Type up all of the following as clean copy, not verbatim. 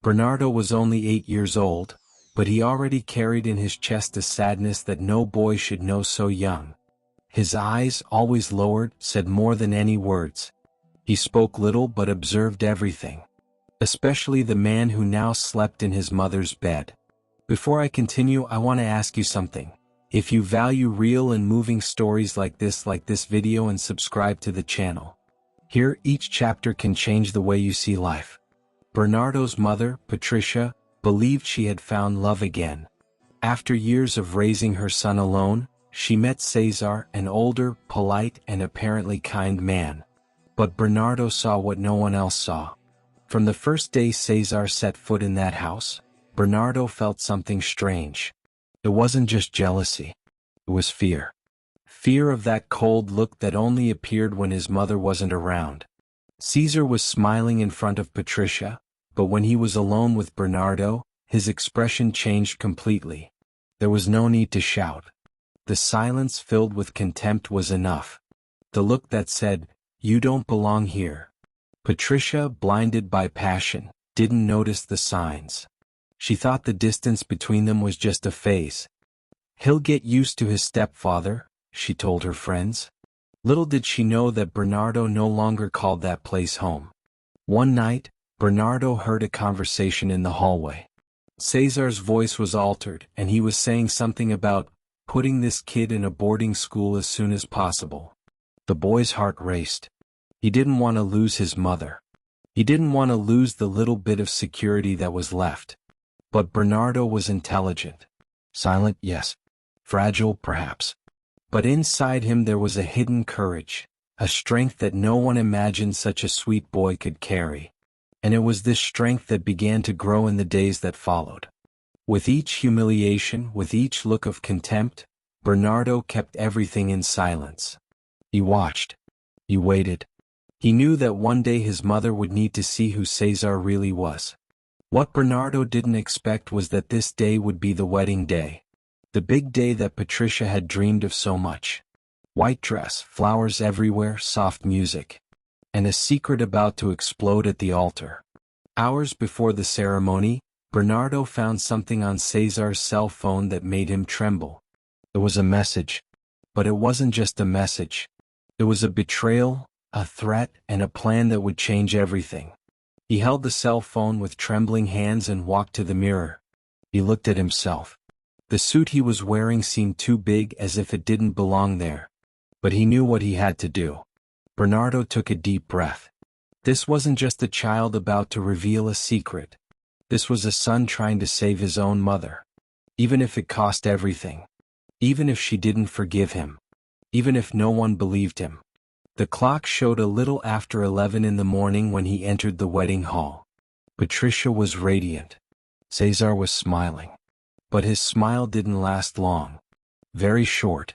Bernardo was only 8 years old, but he already carried in his chest a sadness that no boy should know so young. His eyes, always lowered, said more than any words. He spoke little but observed everything, especially the man who now slept in his mother's bed. Before I continue, I want to ask you something. If you value real and moving stories like this video and subscribe to the channel. Here, each chapter can change the way you see life. Bernardo's mother, Patricia, believed she had found love again. After years of raising her son alone, she met Cesar, an older, polite, and apparently kind man. But Bernardo saw what no one else saw. From the first day Cesar set foot in that house, Bernardo felt something strange. It wasn't just jealousy. It was fear. Fear of that cold look that only appeared when his mother wasn't around. Cesar was smiling in front of Patricia, but when he was alone with Bernardo, his expression changed completely. There was no need to shout. The silence filled with contempt was enough. The look that said, "You don't belong here." Patricia, blinded by passion, didn't notice the signs. She thought the distance between them was just a phase. "He'll get used to his stepfather," she told her friends. Little did she know that Bernardo no longer called that place home. One night, Bernardo heard a conversation in the hallway. Cesar's voice was altered, and he was saying something about putting this kid in a boarding school as soon as possible. The boy's heart raced. He didn't want to lose his mother. He didn't want to lose the little bit of security that was left. But Bernardo was intelligent. Silent, yes. Fragile, perhaps. But inside him there was a hidden courage, a strength that no one imagined such a sweet boy could carry. And it was this strength that began to grow in the days that followed. With each humiliation, with each look of contempt, Bernardo kept everything in silence. He watched. He waited. He knew that one day his mother would need to see who Cesar really was. What Bernardo didn't expect was that this day would be the wedding day. The big day that Patricia had dreamed of so much. White dress, flowers everywhere, soft music. And a secret about to explode at the altar. Hours before the ceremony, Bernardo found something on Cesar's cell phone that made him tremble. It was a message. But it wasn't just a message. It was a betrayal, a threat, and a plan that would change everything. He held the cell phone with trembling hands and walked to the mirror. He looked at himself. The suit he was wearing seemed too big, as if it didn't belong there. But he knew what he had to do. Bernardo took a deep breath. This wasn't just a child about to reveal a secret. This was a son trying to save his own mother. Even if it cost everything. Even if she didn't forgive him. Even if no one believed him. The clock showed a little after 11 in the morning when he entered the wedding hall. Patricia was radiant. Cesar was smiling. But his smile didn't last long. Very short.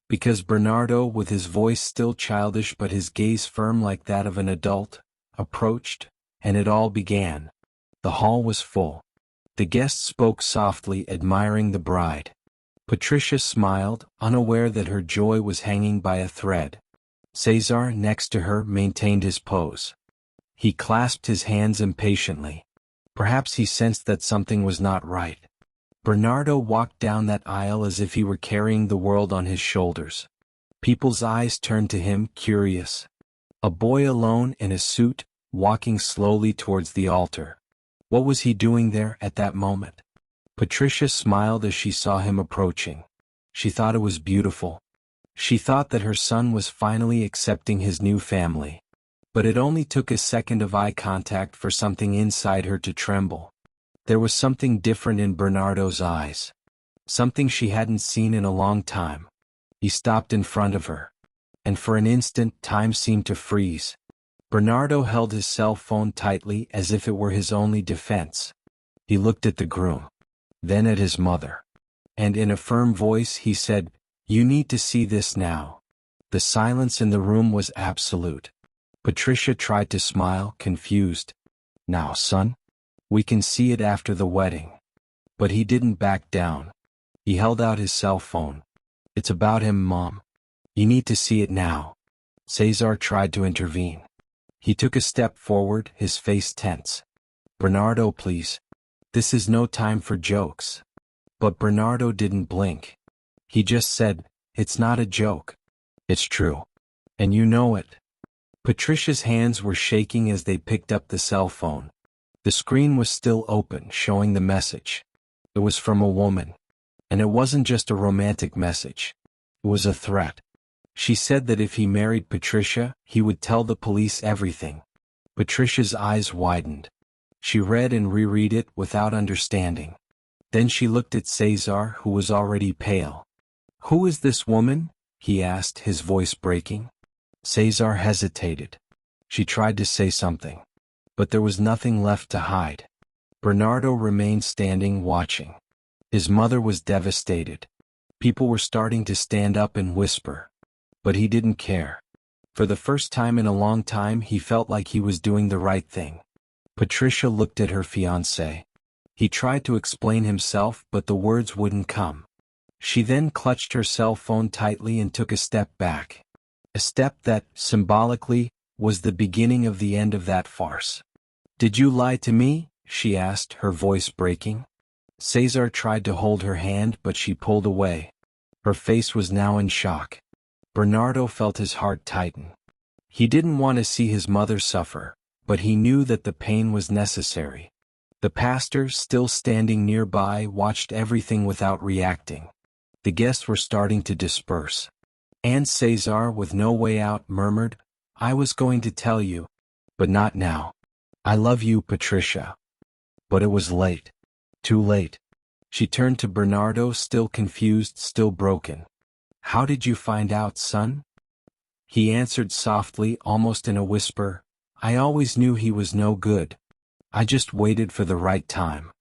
Because Bernardo, with his voice still childish but his gaze firm like that of an adult, approached, and it all began. The hall was full. The guests spoke softly, admiring the bride. Patricia smiled, unaware that her joy was hanging by a thread. Cesar, next to her, maintained his pose. He clasped his hands impatiently. Perhaps he sensed that something was not right. Bernardo walked down that aisle as if he were carrying the world on his shoulders. People's eyes turned to him, curious. A boy alone in a suit, walking slowly towards the altar. What was he doing there at that moment? Patricia smiled as she saw him approaching. She thought it was beautiful. She thought that her son was finally accepting his new family. But it only took a second of eye contact for something inside her to tremble. There was something different in Bernardo's eyes. Something she hadn't seen in a long time. He stopped in front of her. And for an instant, time seemed to freeze. Bernardo held his cell phone tightly as if it were his only defense. He looked at the groom. Then at his mother. And in a firm voice he said, "You need to see this now." The silence in the room was absolute. Patricia tried to smile, confused. "Now, son? We can see it after the wedding." But he didn't back down. He held out his cell phone. "It's about him, Mom. You need to see it now." Cesar tried to intervene. He took a step forward, his face tense. "Bernardo, please. This is no time for jokes." But Bernardo didn't blink. He just said, "It's not a joke. It's true. And you know it." Patricia's hands were shaking as they picked up the cell phone. The screen was still open, showing the message. It was from a woman. And it wasn't just a romantic message. It was a threat. She said that if he married Patricia, he would tell the police everything. Patricia's eyes widened. She read and reread it without understanding. Then she looked at Cesar, who was already pale. "Who is this woman?" he asked, his voice breaking. Cesar hesitated. She tried to say something. But there was nothing left to hide. Bernardo remained standing, watching. His mother was devastated. People were starting to stand up and whisper. But he didn't care. For the first time in a long time, he felt like he was doing the right thing. Patricia looked at her fiancé. He tried to explain himself, but the words wouldn't come. She then clutched her cell phone tightly and took a step back. A step that, symbolically, was the beginning of the end of that farce. "Did you lie to me?" she asked, her voice breaking. Cesar tried to hold her hand, but she pulled away. Her face was now in shock. Bernardo felt his heart tighten. He didn't want to see his mother suffer, but he knew that the pain was necessary. The pastor, still standing nearby, watched everything without reacting. The guests were starting to disperse. And Cesar, with no way out, murmured, "I was going to tell you. But not now. I love you, Patricia." But it was late. Too late. She turned to Bernardo, still confused, still broken. "How did you find out, son?" He answered softly, almost in a whisper, "I always knew he was no good. I just waited for the right time."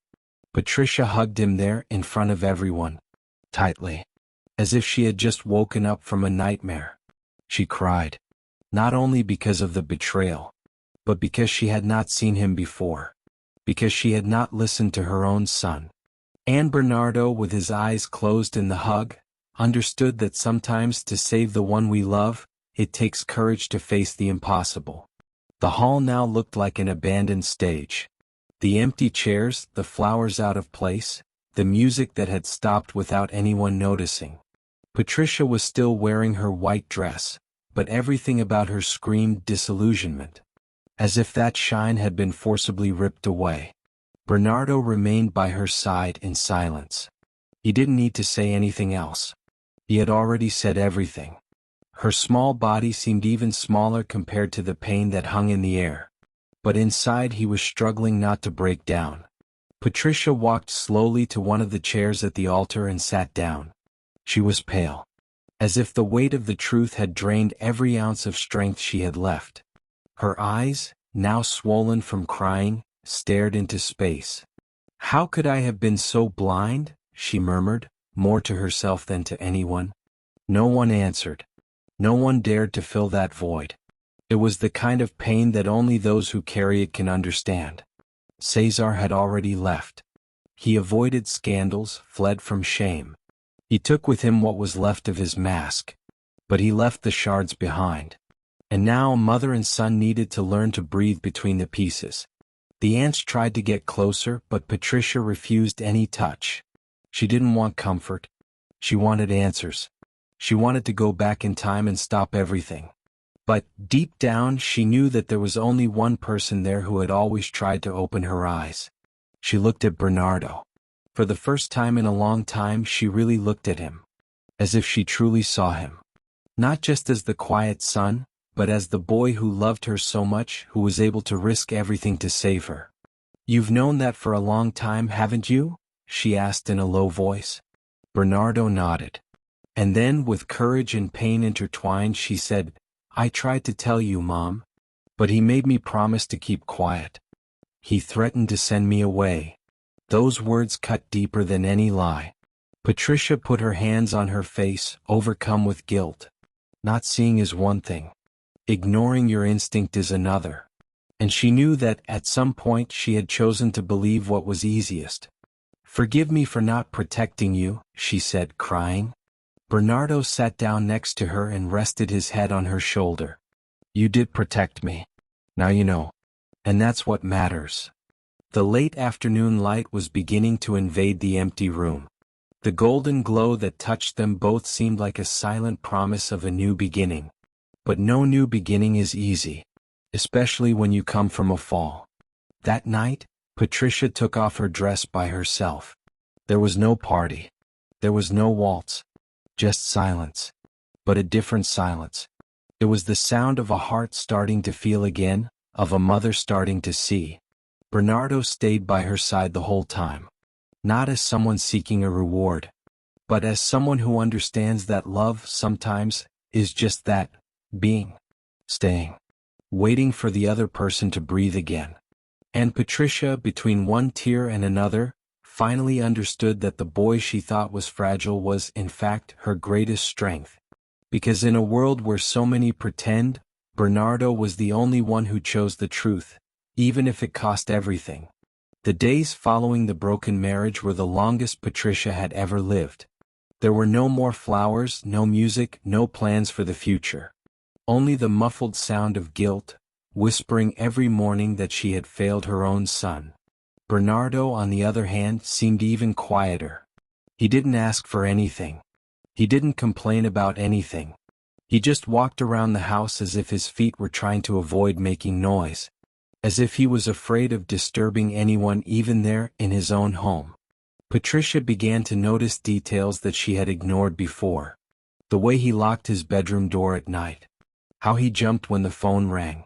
Patricia hugged him there, in front of everyone. Tightly. As if she had just woken up from a nightmare. She cried. Not only because of the betrayal, but because she had not seen him before. Because she had not listened to her own son. And Bernardo, with his eyes closed in the hug, understood that sometimes to save the one we love, it takes courage to face the impossible. The hall now looked like an abandoned stage. The empty chairs, the flowers out of place, the music that had stopped without anyone noticing. Patricia was still wearing her white dress, but everything about her screamed disillusionment. As if that shine had been forcibly ripped away. Bernardo remained by her side in silence. He didn't need to say anything else. He had already said everything. Her small body seemed even smaller compared to the pain that hung in the air. But inside he was struggling not to break down. Patricia walked slowly to one of the chairs at the altar and sat down. She was pale. As if the weight of the truth had drained every ounce of strength she had left. Her eyes, now swollen from crying, stared into space. "How could I have been so blind?" she murmured, more to herself than to anyone. No one answered. No one dared to fill that void. It was the kind of pain that only those who carry it can understand. Cesar had already left. He avoided scandals, fled from shame. He took with him what was left of his mask. But he left the shards behind. And now mother and son needed to learn to breathe between the pieces. The aunts tried to get closer, but Patricia refused any touch. She didn't want comfort. She wanted answers. She wanted to go back in time and stop everything. But, deep down, she knew that there was only one person there who had always tried to open her eyes. She looked at Bernardo. For the first time in a long time, she really looked at him. As if she truly saw him. Not just as the quiet son, but as the boy who loved her so much, who was able to risk everything to save her. "You've known that for a long time, haven't you?" she asked in a low voice. Bernardo nodded. And then, with courage and pain intertwined, she said, "I tried to tell you, Mom. But he made me promise to keep quiet. He threatened to send me away." Those words cut deeper than any lie. Patricia put her hands on her face, overcome with guilt. Not seeing is one thing. Ignoring your instinct is another. And she knew that, at some point, she had chosen to believe what was easiest. "Forgive me for not protecting you," she said, crying. Bernardo sat down next to her and rested his head on her shoulder. "You did protect me. Now you know. And that's what matters." The late afternoon light was beginning to invade the empty room. The golden glow that touched them both seemed like a silent promise of a new beginning. But no new beginning is easy, especially when you come from a fall. That night, Patricia took off her dress by herself. There was no party. There was no waltz. Just silence. But a different silence. It was the sound of a heart starting to feel again, of a mother starting to see. Bernardo stayed by her side the whole time. Not as someone seeking a reward, but as someone who understands that love sometimes is just that, being, staying, waiting for the other person to breathe again. And Patricia, between one tear and another, finally understood that the boy she thought was fragile was in fact her greatest strength. Because in a world where so many pretend, Bernardo was the only one who chose the truth, even if it cost everything. The days following the broken marriage were the longest Patricia had ever lived. There were no more flowers, no music, no plans for the future. Only the muffled sound of guilt, whispering every morning that she had failed her own son. Bernardo, on the other hand, seemed even quieter. He didn't ask for anything. He didn't complain about anything. He just walked around the house as if his feet were trying to avoid making noise. As if he was afraid of disturbing anyone even there in his own home. Patricia began to notice details that she had ignored before. The way he locked his bedroom door at night. How he jumped when the phone rang.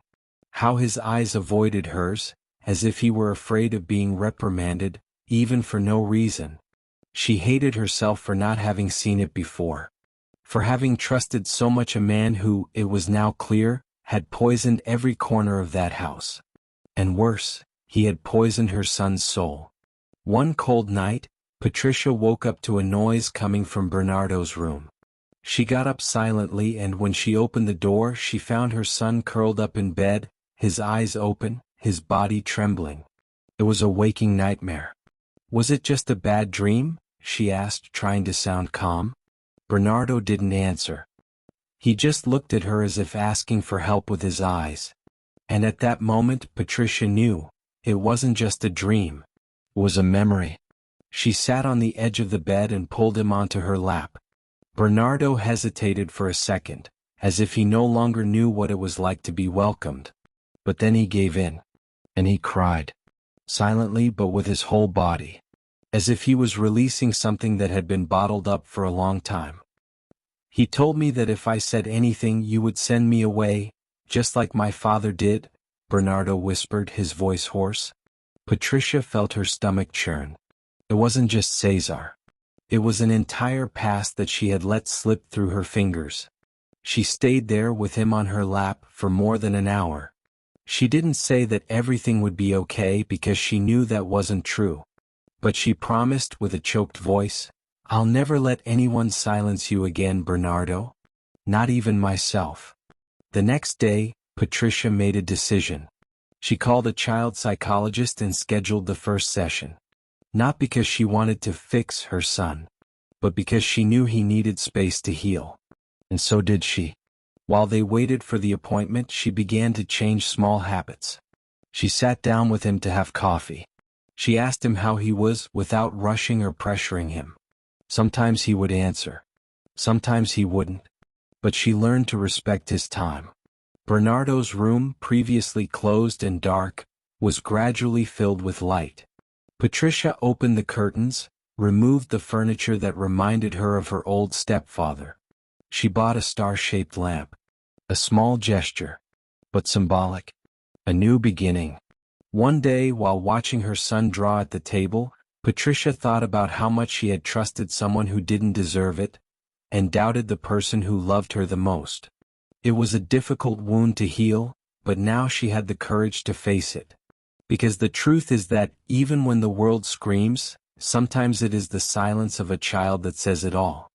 How his eyes avoided hers, as if he were afraid of being reprimanded, even for no reason. She hated herself for not having seen it before. For having trusted so much a man who, it was now clear, had poisoned every corner of that house. And worse, he had poisoned her son's soul. One cold night, Patricia woke up to a noise coming from Bernardo's room. She got up silently, and when she opened the door she found her son curled up in bed, his eyes open, his body trembling. It was a waking nightmare. Was it just a bad dream? She asked, trying to sound calm. Bernardo didn't answer. He just looked at her as if asking for help with his eyes. And at that moment Patricia knew, it wasn't just a dream. It was a memory. She sat on the edge of the bed and pulled him onto her lap. Bernardo hesitated for a second, as if he no longer knew what it was like to be welcomed. But then he gave in. And he cried. Silently but with his whole body. As if he was releasing something that had been bottled up for a long time. He told me that if I said anything you would send me away, just like my father did, Bernardo whispered, his voice hoarse. Patricia felt her stomach churn. It wasn't just Cesar. It was an entire past that she had let slip through her fingers. She stayed there with him on her lap for more than an hour. She didn't say that everything would be okay because she knew that wasn't true. But she promised with a choked voice, "I'll never let anyone silence you again, Bernardo. Not even myself." The next day, Patricia made a decision. She called a child psychologist and scheduled the first session. Not because she wanted to fix her son, but because she knew he needed space to heal. And so did she. While they waited for the appointment, she began to change small habits. She sat down with him to have coffee. She asked him how he was without rushing or pressuring him. Sometimes he would answer. Sometimes he wouldn't. But she learned to respect his time. Bernardo's room, previously closed and dark, was gradually filled with light. Patricia opened the curtains, removed the furniture that reminded her of her old stepfather. She bought a star-shaped lamp. A small gesture, but symbolic. A new beginning. One day, while watching her son draw at the table, Patricia thought about how much she had trusted someone who didn't deserve it, and doubted the person who loved her the most. It was a difficult wound to heal, but now she had the courage to face it. Because the truth is that, even when the world screams, sometimes it is the silence of a child that says it all.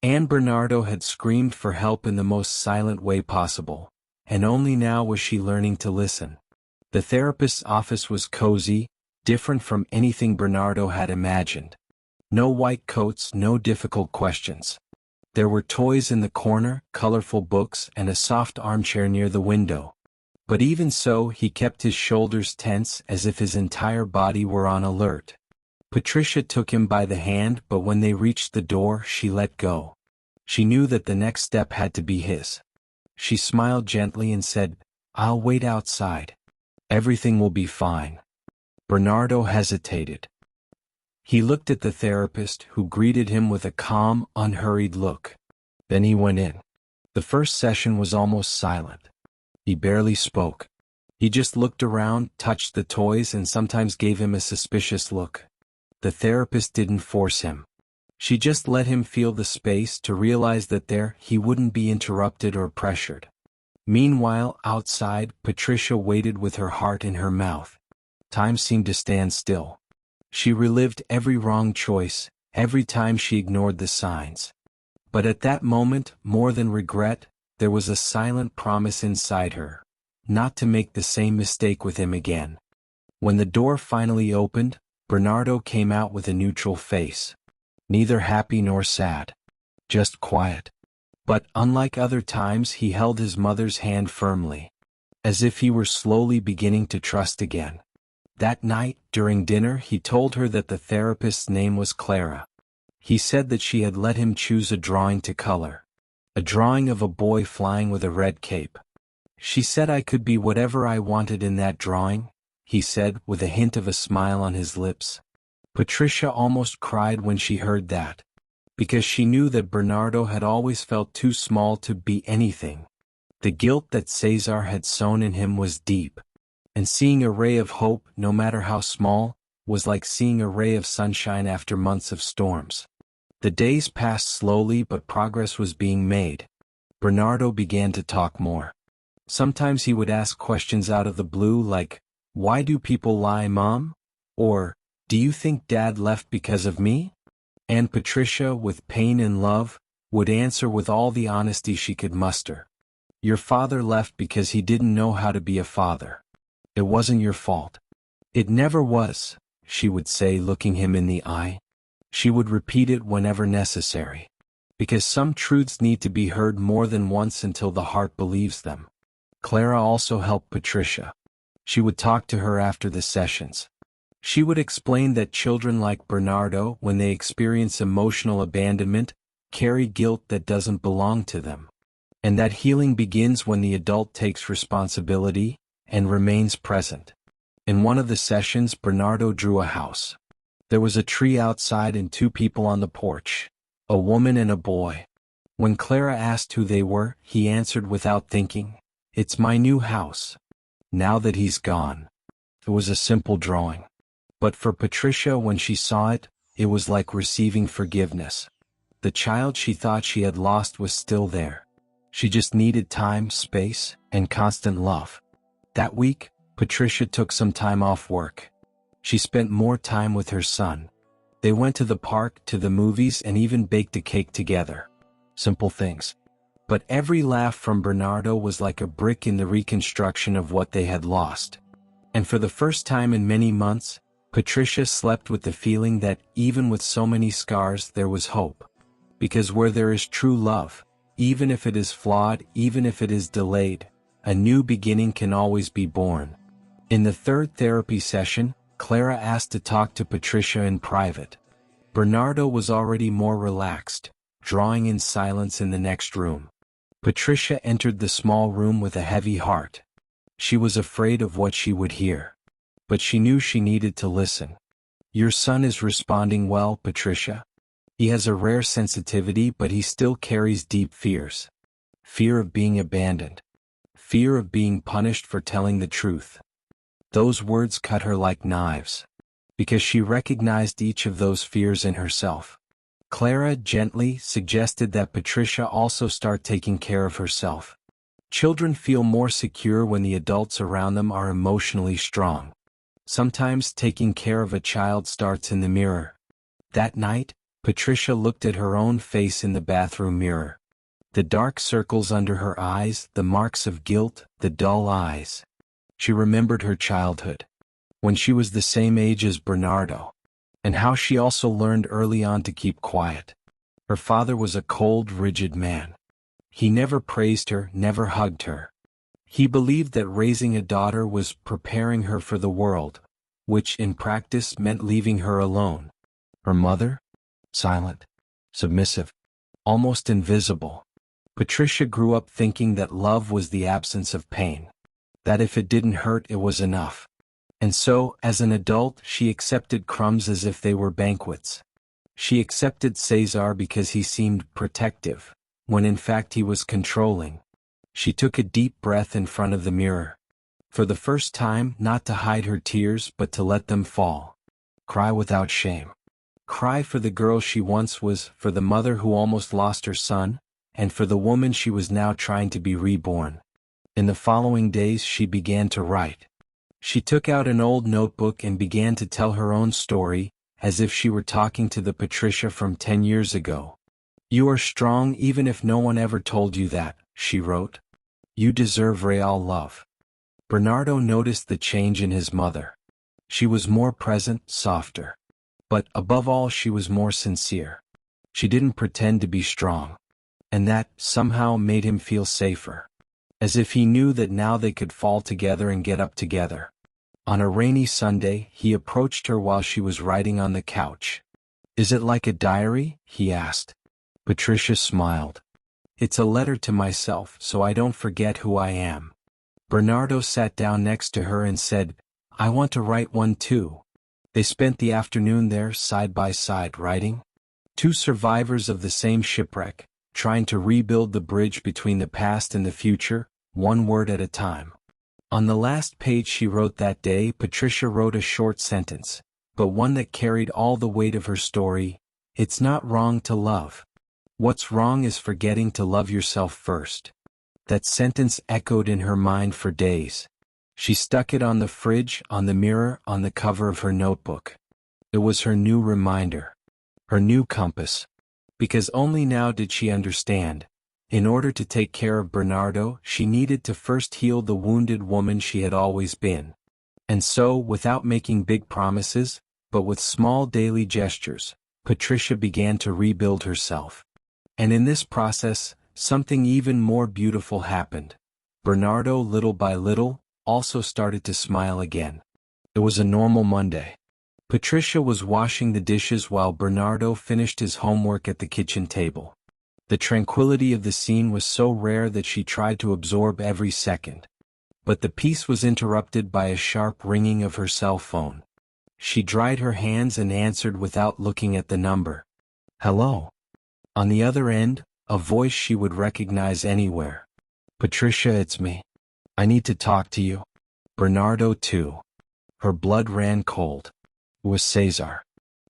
And Bernardo had screamed for help in the most silent way possible, and only now was she learning to listen. The therapist's office was cozy, different from anything Bernardo had imagined. No white coats, no difficult questions. There were toys in the corner, colorful books, and a soft armchair near the window. But even so, he kept his shoulders tense as if his entire body were on alert. Patricia took him by the hand, but when they reached the door, she let go. She knew that the next step had to be his. She smiled gently and said, "I'll wait outside. Everything will be fine." Bernardo hesitated. He looked at the therapist, who greeted him with a calm, unhurried look. Then he went in. The first session was almost silent. He barely spoke. He just looked around, touched the toys, and sometimes gave him a suspicious look. The therapist didn't force him. She just let him feel the space to realize that there he wouldn't be interrupted or pressured. Meanwhile, outside, Patricia waited with her heart in her mouth. Time seemed to stand still. She relived every wrong choice, every time she ignored the signs. But at that moment, more than regret, there was a silent promise inside her, not to make the same mistake with him again. When the door finally opened, Bernardo came out with a neutral face. Neither happy nor sad. Just quiet. But unlike other times, he held his mother's hand firmly, as if he were slowly beginning to trust again. That night, during dinner, he told her that the therapist's name was Clara. He said that she had let him choose a drawing to color. A drawing of a boy flying with a red cape. She said I could be whatever I wanted in that drawing, he said, with a hint of a smile on his lips. Patricia almost cried when she heard that, because she knew that Bernardo had always felt too small to be anything. The guilt that Cesar had sown in him was deep. And seeing a ray of hope, no matter how small, was like seeing a ray of sunshine after months of storms. The days passed slowly, but progress was being made. Bernardo began to talk more. Sometimes he would ask questions out of the blue like, "Why do people lie, Mom?" Or, "Do you think Dad left because of me?" And Patricia, with pain and love, would answer with all the honesty she could muster. "Your father left because he didn't know how to be a father. It wasn't your fault." "It never was," she would say, looking him in the eye. She would repeat it whenever necessary. Because some truths need to be heard more than once until the heart believes them. Clara also helped Patricia. She would talk to her after the sessions. She would explain that children like Bernardo, when they experience emotional abandonment, carry guilt that doesn't belong to them. And that healing begins when the adult takes responsibility and remains present. In one of the sessions, Bernardo drew a house. There was a tree outside and two people on the porch, a woman and a boy. When Clara asked who they were, he answered without thinking, "It's my new house. Now that he's gone." It was a simple drawing. But for Patricia, when she saw it, it was like receiving forgiveness. The child she thought she had lost was still there. She just needed time, space, and constant love. That week, Patricia took some time off work. She spent more time with her son. They went to the park, to the movies, and even baked a cake together. Simple things. But every laugh from Bernardo was like a brick in the reconstruction of what they had lost. And for the first time in many months, Patricia slept with the feeling that, even with so many scars, there was hope. Because where there is true love, even if it is flawed, even if it is delayed, a new beginning can always be born. In the third therapy session, Clara asked to talk to Patricia in private. Bernardo was already more relaxed, drawing in silence in the next room. Patricia entered the small room with a heavy heart. She was afraid of what she would hear. But she knew she needed to listen. "Your son is responding well, Patricia. He has a rare sensitivity, but he still carries deep fears. Fear of being abandoned. Fear of being punished for telling the truth." Those words cut her like knives, because she recognized each of those fears in herself. Clara gently suggested that Patricia also start taking care of herself. Children feel more secure when the adults around them are emotionally strong. Sometimes taking care of a child starts in the mirror. That night, Patricia looked at her own face in the bathroom mirror. The dark circles under her eyes, the marks of guilt, the dull eyes. She remembered her childhood, when she was the same age as Bernardo, and how she also learned early on to keep quiet. Her father was a cold, rigid man. He never praised her, never hugged her. He believed that raising a daughter was preparing her for the world, which in practice meant leaving her alone. Her mother? Silent, submissive, almost invisible. Patricia grew up thinking that love was the absence of pain, that if it didn't hurt it was enough. And so, as an adult, she accepted crumbs as if they were banquets. She accepted Cesar because he seemed protective, when in fact he was controlling. She took a deep breath in front of the mirror. For the first time, not to hide her tears but to let them fall. Cry without shame. Cry for the girl she once was, for the mother who almost lost her son, and for the woman she was now trying to be reborn. In the following days she began to write. She took out an old notebook and began to tell her own story, as if she were talking to the Patricia from 10 years ago. "You are strong even if no one ever told you that," she wrote. "You deserve real love." Bernardo noticed the change in his mother. She was more present, softer. But, above all, she was more sincere. She didn't pretend to be strong. And that, somehow, made him feel safer. As if he knew that now they could fall together and get up together. On a rainy Sunday, he approached her while she was writing on the couch. "Is it like a diary?" he asked. Patricia smiled. "It's a letter to myself so I don't forget who I am." Bernardo sat down next to her and said, "I want to write one too." They spent the afternoon there side by side writing. Two survivors of the same shipwreck, trying to rebuild the bridge between the past and the future, one word at a time. On the last page she wrote that day, Patricia wrote a short sentence, but one that carried all the weight of her story. "It's not wrong to love. What's wrong is forgetting to love yourself first." That sentence echoed in her mind for days. She stuck it on the fridge, on the mirror, on the cover of her notebook. It was her new reminder. Her new compass. Because only now did she understand. In order to take care of Bernardo, she needed to first heal the wounded woman she had always been. And so, without making big promises, but with small daily gestures, Patricia began to rebuild herself. And in this process, something even more beautiful happened. Bernardo, little by little, also started to smile again. It was a normal Monday. Patricia was washing the dishes while Bernardo finished his homework at the kitchen table. The tranquility of the scene was so rare that she tried to absorb every second. But the peace was interrupted by a sharp ringing of her cell phone. She dried her hands and answered without looking at the number. "Hello." On the other end, a voice she would recognize anywhere. "Patricia, it's me. I need to talk to you." Bernardo too. Her blood ran cold. It was Cesar.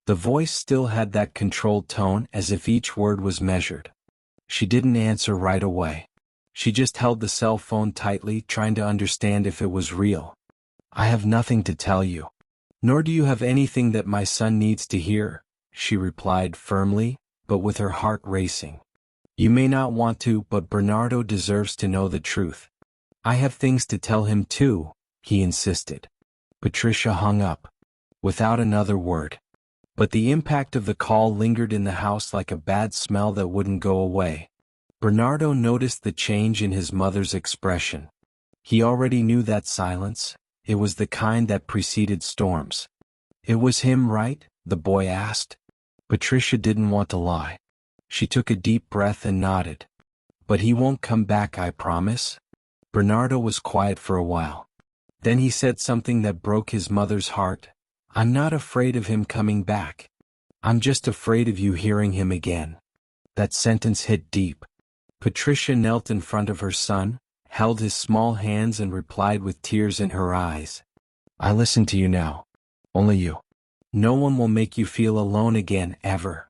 The voice still had that controlled tone, as if each word was measured. She didn't answer right away. She just held the cell phone tightly, trying to understand if it was real. "I have nothing to tell you. Nor do you have anything that my son needs to hear," she replied firmly, but with her heart racing. "You may not want to, but Bernardo deserves to know the truth." "I have things to tell him too," he insisted. Patricia hung up. Without another word. But the impact of the call lingered in the house like a bad smell that wouldn't go away. Bernardo noticed the change in his mother's expression. He already knew that silence. It was the kind that preceded storms. "It was him, right?" the boy asked. Patricia didn't want to lie. She took a deep breath and nodded. "But he won't come back, I promise." Bernardo was quiet for a while. Then he said something that broke his mother's heart. "I'm not afraid of him coming back. I'm just afraid of you hearing him again." That sentence hit deep. Patricia knelt in front of her son, held his small hands and replied with tears in her eyes. "I listen to you now. Only you. No one will make you feel alone again, ever."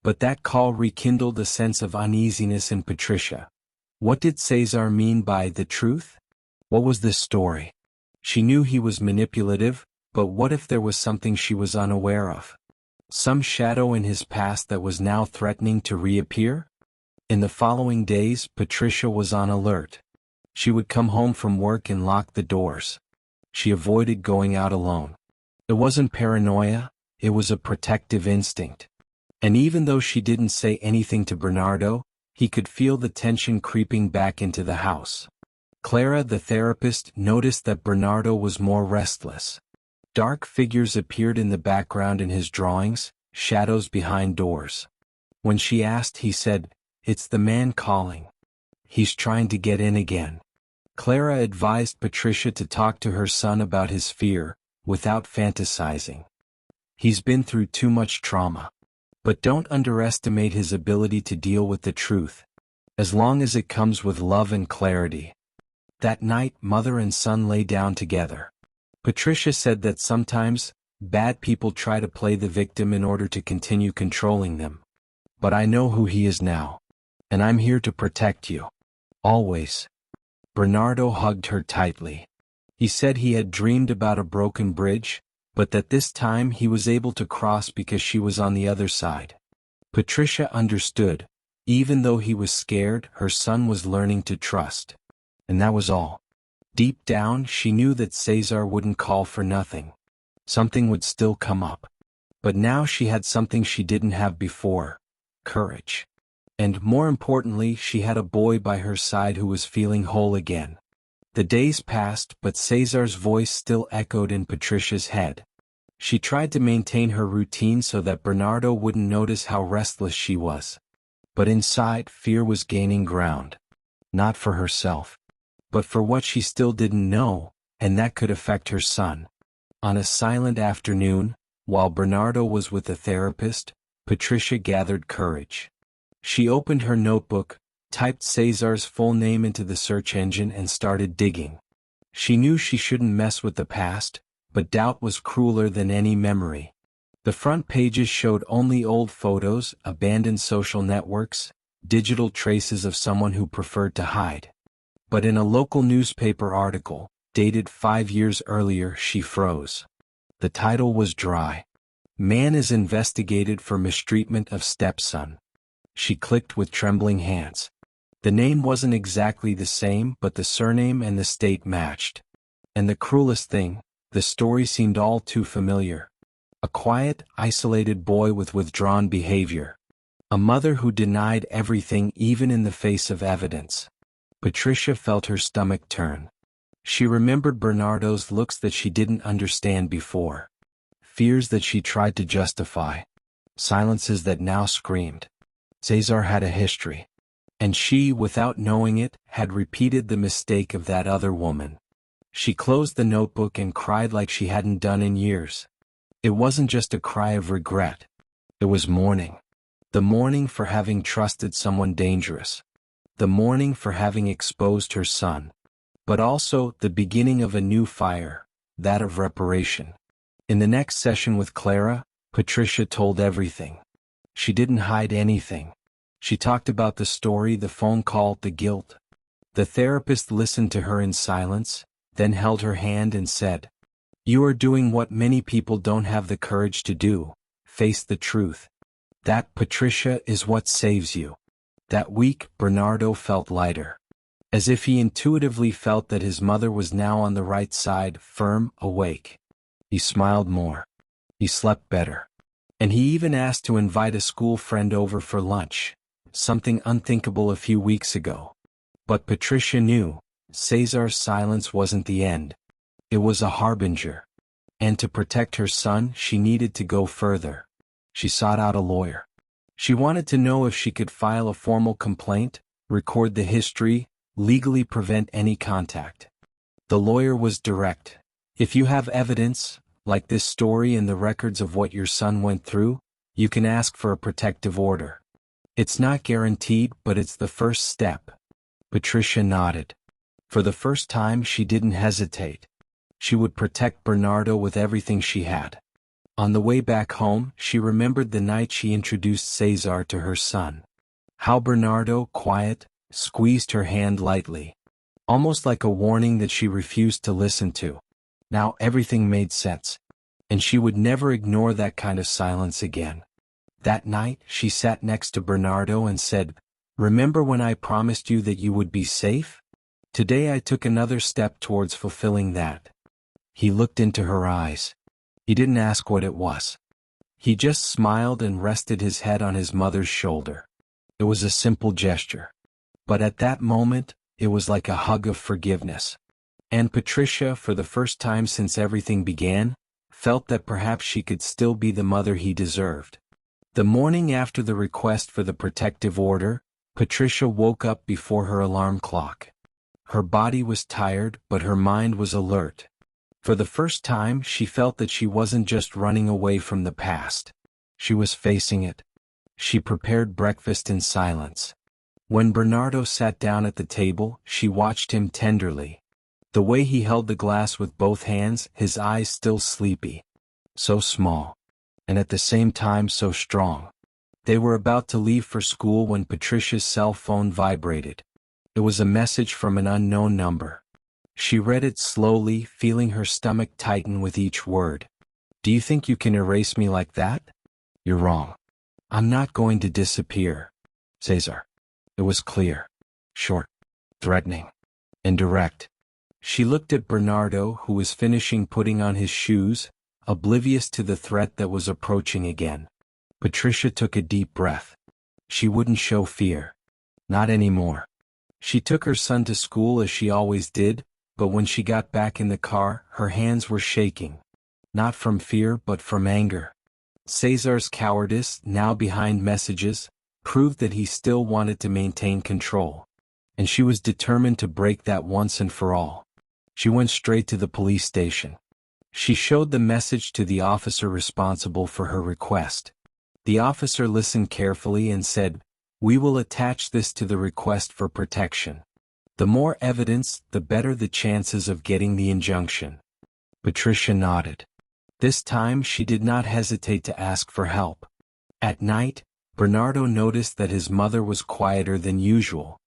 But that call rekindled a sense of uneasiness in Patricia. What did Cesar mean by the truth? What was this story? She knew he was manipulative, but what if there was something she was unaware of? Some shadow in his past that was now threatening to reappear? In the following days, Patricia was on alert. She would come home from work and lock the doors. She avoided going out alone. It wasn't paranoia, it was a protective instinct. And even though she didn't say anything to Bernardo, he could feel the tension creeping back into the house. Clara, the therapist, noticed that Bernardo was more restless. Dark figures appeared in the background in his drawings, shadows behind doors. When she asked, he said, "It's the man calling. He's trying to get in again." Clara advised Patricia to talk to her son about his fear, without fantasizing. "He's been through too much trauma. But don't underestimate his ability to deal with the truth, as long as it comes with love and clarity." That night, mother and son lay down together. Patricia said that sometimes, bad people try to play the victim in order to continue controlling them. "But I know who he is now. And I'm here to protect you. Always." Bernardo hugged her tightly. He said he had dreamed about a broken bridge, but that this time he was able to cross because she was on the other side. Patricia understood. Even though he was scared, her son was learning to trust. And that was all. Deep down, she knew that Cesar wouldn't call for nothing. Something would still come up. But now she had something she didn't have before: courage. And more importantly, she had a boy by her side who was feeling whole again. The days passed, but Cesar's voice still echoed in Patricia's head. She tried to maintain her routine so that Bernardo wouldn't notice how restless she was. But inside, fear was gaining ground. Not for herself, but for what she still didn't know, and that could affect her son. On a silent afternoon, while Bernardo was with the therapist, Patricia gathered courage. She opened her notebook, typed Cesar's full name into the search engine and started digging. She knew she shouldn't mess with the past, but doubt was crueler than any memory. The front pages showed only old photos, abandoned social networks, digital traces of someone who preferred to hide. But in a local newspaper article, dated 5 years earlier, she froze. The title was dry. "Man is investigated for mistreatment of stepson." She clicked with trembling hands. The name wasn't exactly the same, but the surname and the state matched. And the cruelest thing, the story seemed all too familiar. A quiet, isolated boy with withdrawn behavior. A mother who denied everything even in the face of evidence. Patricia felt her stomach turn. She remembered Bernardo's looks that she didn't understand before. Fears that she tried to justify. Silences that now screamed. Cesar had a history. And she, without knowing it, had repeated the mistake of that other woman. She closed the notebook and cried like she hadn't done in years. It wasn't just a cry of regret. It was mourning. The mourning for having trusted someone dangerous. The mourning for having exposed her son. But also the beginning of a new fire, that of reparation. In the next session with Clara, Patricia told everything. She didn't hide anything. She talked about the story, the phone call, the guilt. The therapist listened to her in silence, then held her hand and said, "You are doing what many people don't have the courage to do: face the truth. That, Patricia, is what saves you." That week, Bernardo felt lighter. As if he intuitively felt that his mother was now on the right side, firm, awake. He smiled more. He slept better. And he even asked to invite a school friend over for lunch. Something unthinkable a few weeks ago. But Patricia knew, Cesar's silence wasn't the end. It was a harbinger. And to protect her son, she needed to go further. She sought out a lawyer. She wanted to know if she could file a formal complaint, record the history, legally prevent any contact. The lawyer was direct. "If you have evidence, like this story and the records of what your son went through, you can ask for a protective order. It's not guaranteed, but it's the first step." Patricia nodded. For the first time, she didn't hesitate. She would protect Bernardo with everything she had. On the way back home, she remembered the night she introduced Cesar to her son. How Bernardo, quiet, squeezed her hand lightly. Almost like a warning that she refused to listen to. Now everything made sense. And she would never ignore that kind of silence again. That night, she sat next to Bernardo and said, "Remember when I promised you that you would be safe? Today I took another step towards fulfilling that." He looked into her eyes. He didn't ask what it was. He just smiled and rested his head on his mother's shoulder. It was a simple gesture. But at that moment, It was like a hug of forgiveness. And Patricia, for the first time since everything began, felt that perhaps she could still be the mother he deserved. The morning after the request for the protective order, Patricia woke up before her alarm clock. Her body was tired, but her mind was alert. For the first time, she felt that she wasn't just running away from the past. She was facing it. She prepared breakfast in silence. When Bernardo sat down at the table, she watched him tenderly. The way he held the glass with both hands, his eyes still sleepy. So small. And at the same time so strong. They were about to leave for school when Patricia's cell phone vibrated. It was a message from an unknown number. She read it slowly, feeling her stomach tighten with each word. "Do you think you can erase me like that? You're wrong. I'm not going to disappear. Cesar." It was clear, short, threatening, and direct. She looked at Bernardo, who was finishing putting on his shoes, oblivious to the threat that was approaching again. Patricia took a deep breath. She wouldn't show fear. Not anymore. She took her son to school as she always did, but when she got back in the car, her hands were shaking. Not from fear but from anger. Cesar's cowardice, now behind messages, proved that he still wanted to maintain control. And she was determined to break that once and for all. She went straight to the police station. She showed the message to the officer responsible for her request. The officer listened carefully and said, "We will attach this to the request for protection. The more evidence, the better the chances of getting the injunction." Patricia nodded. This time she did not hesitate to ask for help. At night, Bernardo noticed that his mother was quieter than usual.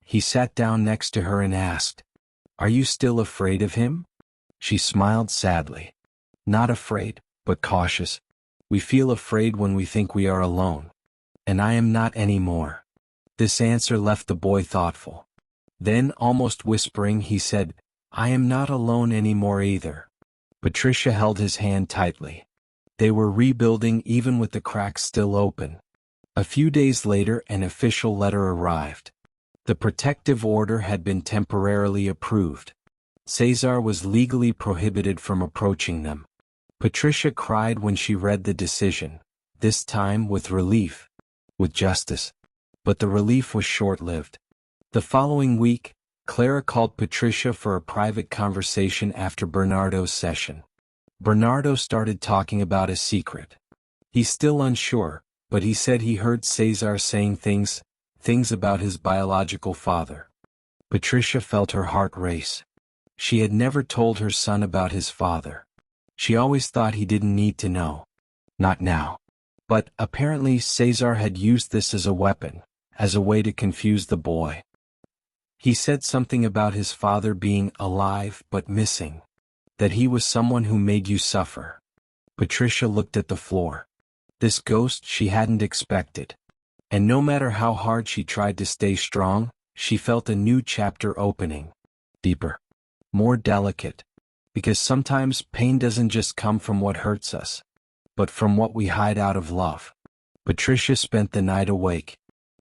He sat down next to her and asked, "Are you still afraid of him?" She smiled sadly. "Not afraid, but cautious. We feel afraid when we think we are alone. And I am not anymore." This answer left the boy thoughtful. Then, almost whispering, he said, "I am not alone anymore either." Patricia held his hand tightly. They were rebuilding even with the cracks still open. A few days later, an official letter arrived. The protective order had been temporarily approved. Cesar was legally prohibited from approaching them. Patricia cried when she read the decision, this time with relief, with justice. But the relief was short-lived. The following week, Clara called Patricia for a private conversation after Bernardo's session. Bernardo started talking about a secret. He's still unsure, but he said he heard Cesar saying things about his biological father. Patricia felt her heart race. She had never told her son about his father. She always thought he didn't need to know. Not now. But apparently Cesar had used this as a weapon, as a way to confuse the boy. He said something about his father being alive but missing. That he was someone who made you suffer. Patricia looked at the floor. This ghost she hadn't expected. And no matter how hard she tried to stay strong, she felt a new chapter opening. Deeper. More delicate. Because sometimes pain doesn't just come from what hurts us, but from what we hide out of love. Patricia spent the night awake.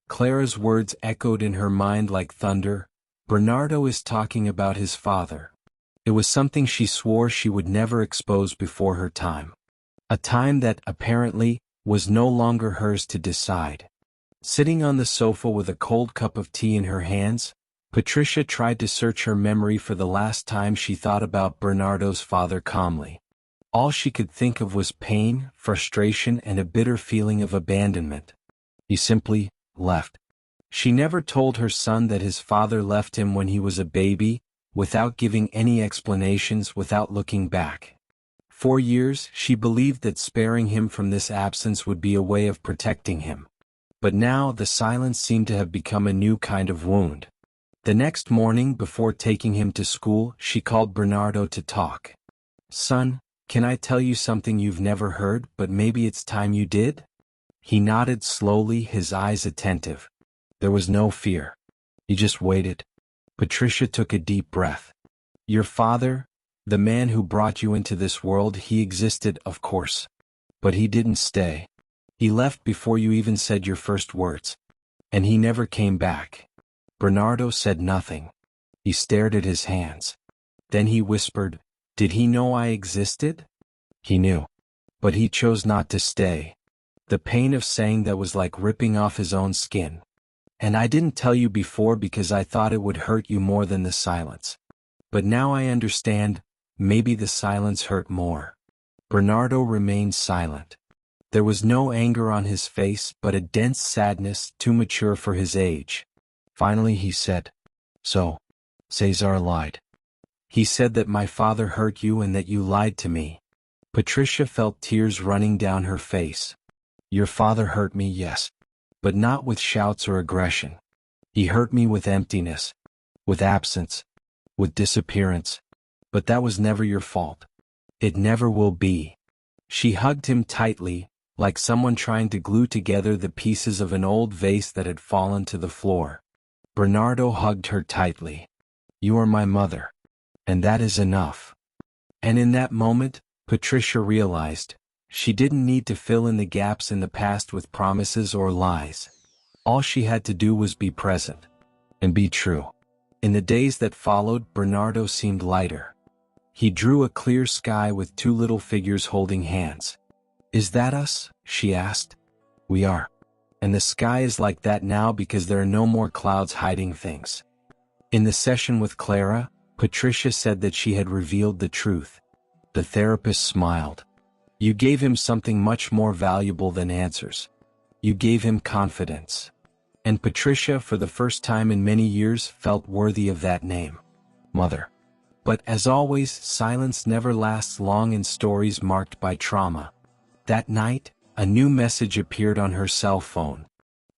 Clara's words echoed in her mind like thunder. Bernardo is talking about his father. It was something she swore she would never expose before her time. A time that, apparently, was no longer hers to decide. Sitting on the sofa with a cold cup of tea in her hands, Patricia tried to search her memory for the last time she thought about Bernardo's father calmly. All she could think of was pain, frustration, and a bitter feeling of abandonment. He simply left. She never told her son that his father left him when he was a baby, without giving any explanations, without looking back. For years, she believed that sparing him from this absence would be a way of protecting him. But now the silence seemed to have become a new kind of wound. The next morning, before taking him to school, she called Bernardo to talk. "Son, can I tell you something you've never heard, but maybe it's time you did?" He nodded slowly, his eyes attentive. There was no fear. He just waited. Patricia took a deep breath. "Your father, the man who brought you into this world, he existed, of course. But he didn't stay. He left before you even said your first words. And he never came back." Bernardo said nothing. He stared at his hands. Then he whispered, "Did he know I existed?" He knew. But he chose not to stay. The pain of saying that was like ripping off his own skin. "And I didn't tell you before because I thought it would hurt you more than the silence. But now I understand, maybe the silence hurt more." Bernardo remained silent. There was no anger on his face but a dense sadness too mature for his age. Finally he said, "So, Cesar lied. He said that my father hurt you and that you lied to me." Patricia felt tears running down her face. "Your father hurt me, yes. But not with shouts or aggression. He hurt me with emptiness, with absence, with disappearance. But that was never your fault. It never will be." She hugged him tightly, like someone trying to glue together the pieces of an old vase that had fallen to the floor. Bernardo hugged her tightly. "You are my mother. And that is enough." And in that moment, Patricia realized, she didn't need to fill in the gaps in the past with promises or lies. All she had to do was be present. And be true. In the days that followed, Bernardo seemed lighter. He drew a clear sky with two little figures holding hands. "Is that us?" she asked. "We are. And the sky is like that now because there are no more clouds hiding things." In the session with Clara, Patricia said that she had revealed the truth. The therapist smiled. "You gave him something much more valuable than answers. You gave him confidence." And Patricia, for the first time in many years, felt worthy of that name. Mother. But as always, silence never lasts long in stories marked by trauma. That night, a new message appeared on her cell phone.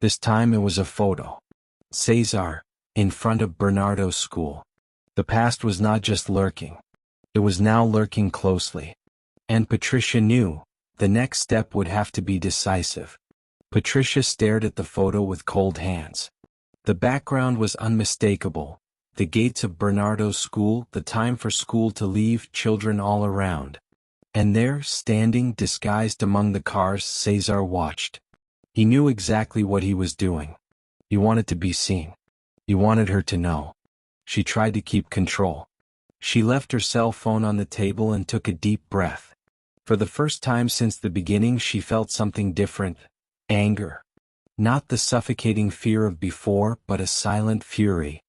This time it was a photo. Cesar, in front of Bernardo's school. The past was not just lurking. It was now lurking closely. And Patricia knew, the next step would have to be decisive. Patricia stared at the photo with cold hands. The background was unmistakable. The gates of Bernardo's school, the time for school to leave, children all around. And there, standing disguised among the cars, Cesar watched. He knew exactly what he was doing. He wanted to be seen. He wanted her to know. She tried to keep control. She left her cell phone on the table and took a deep breath. For the first time since the beginning she felt something different. Anger. Not the suffocating fear of before, but a silent fury.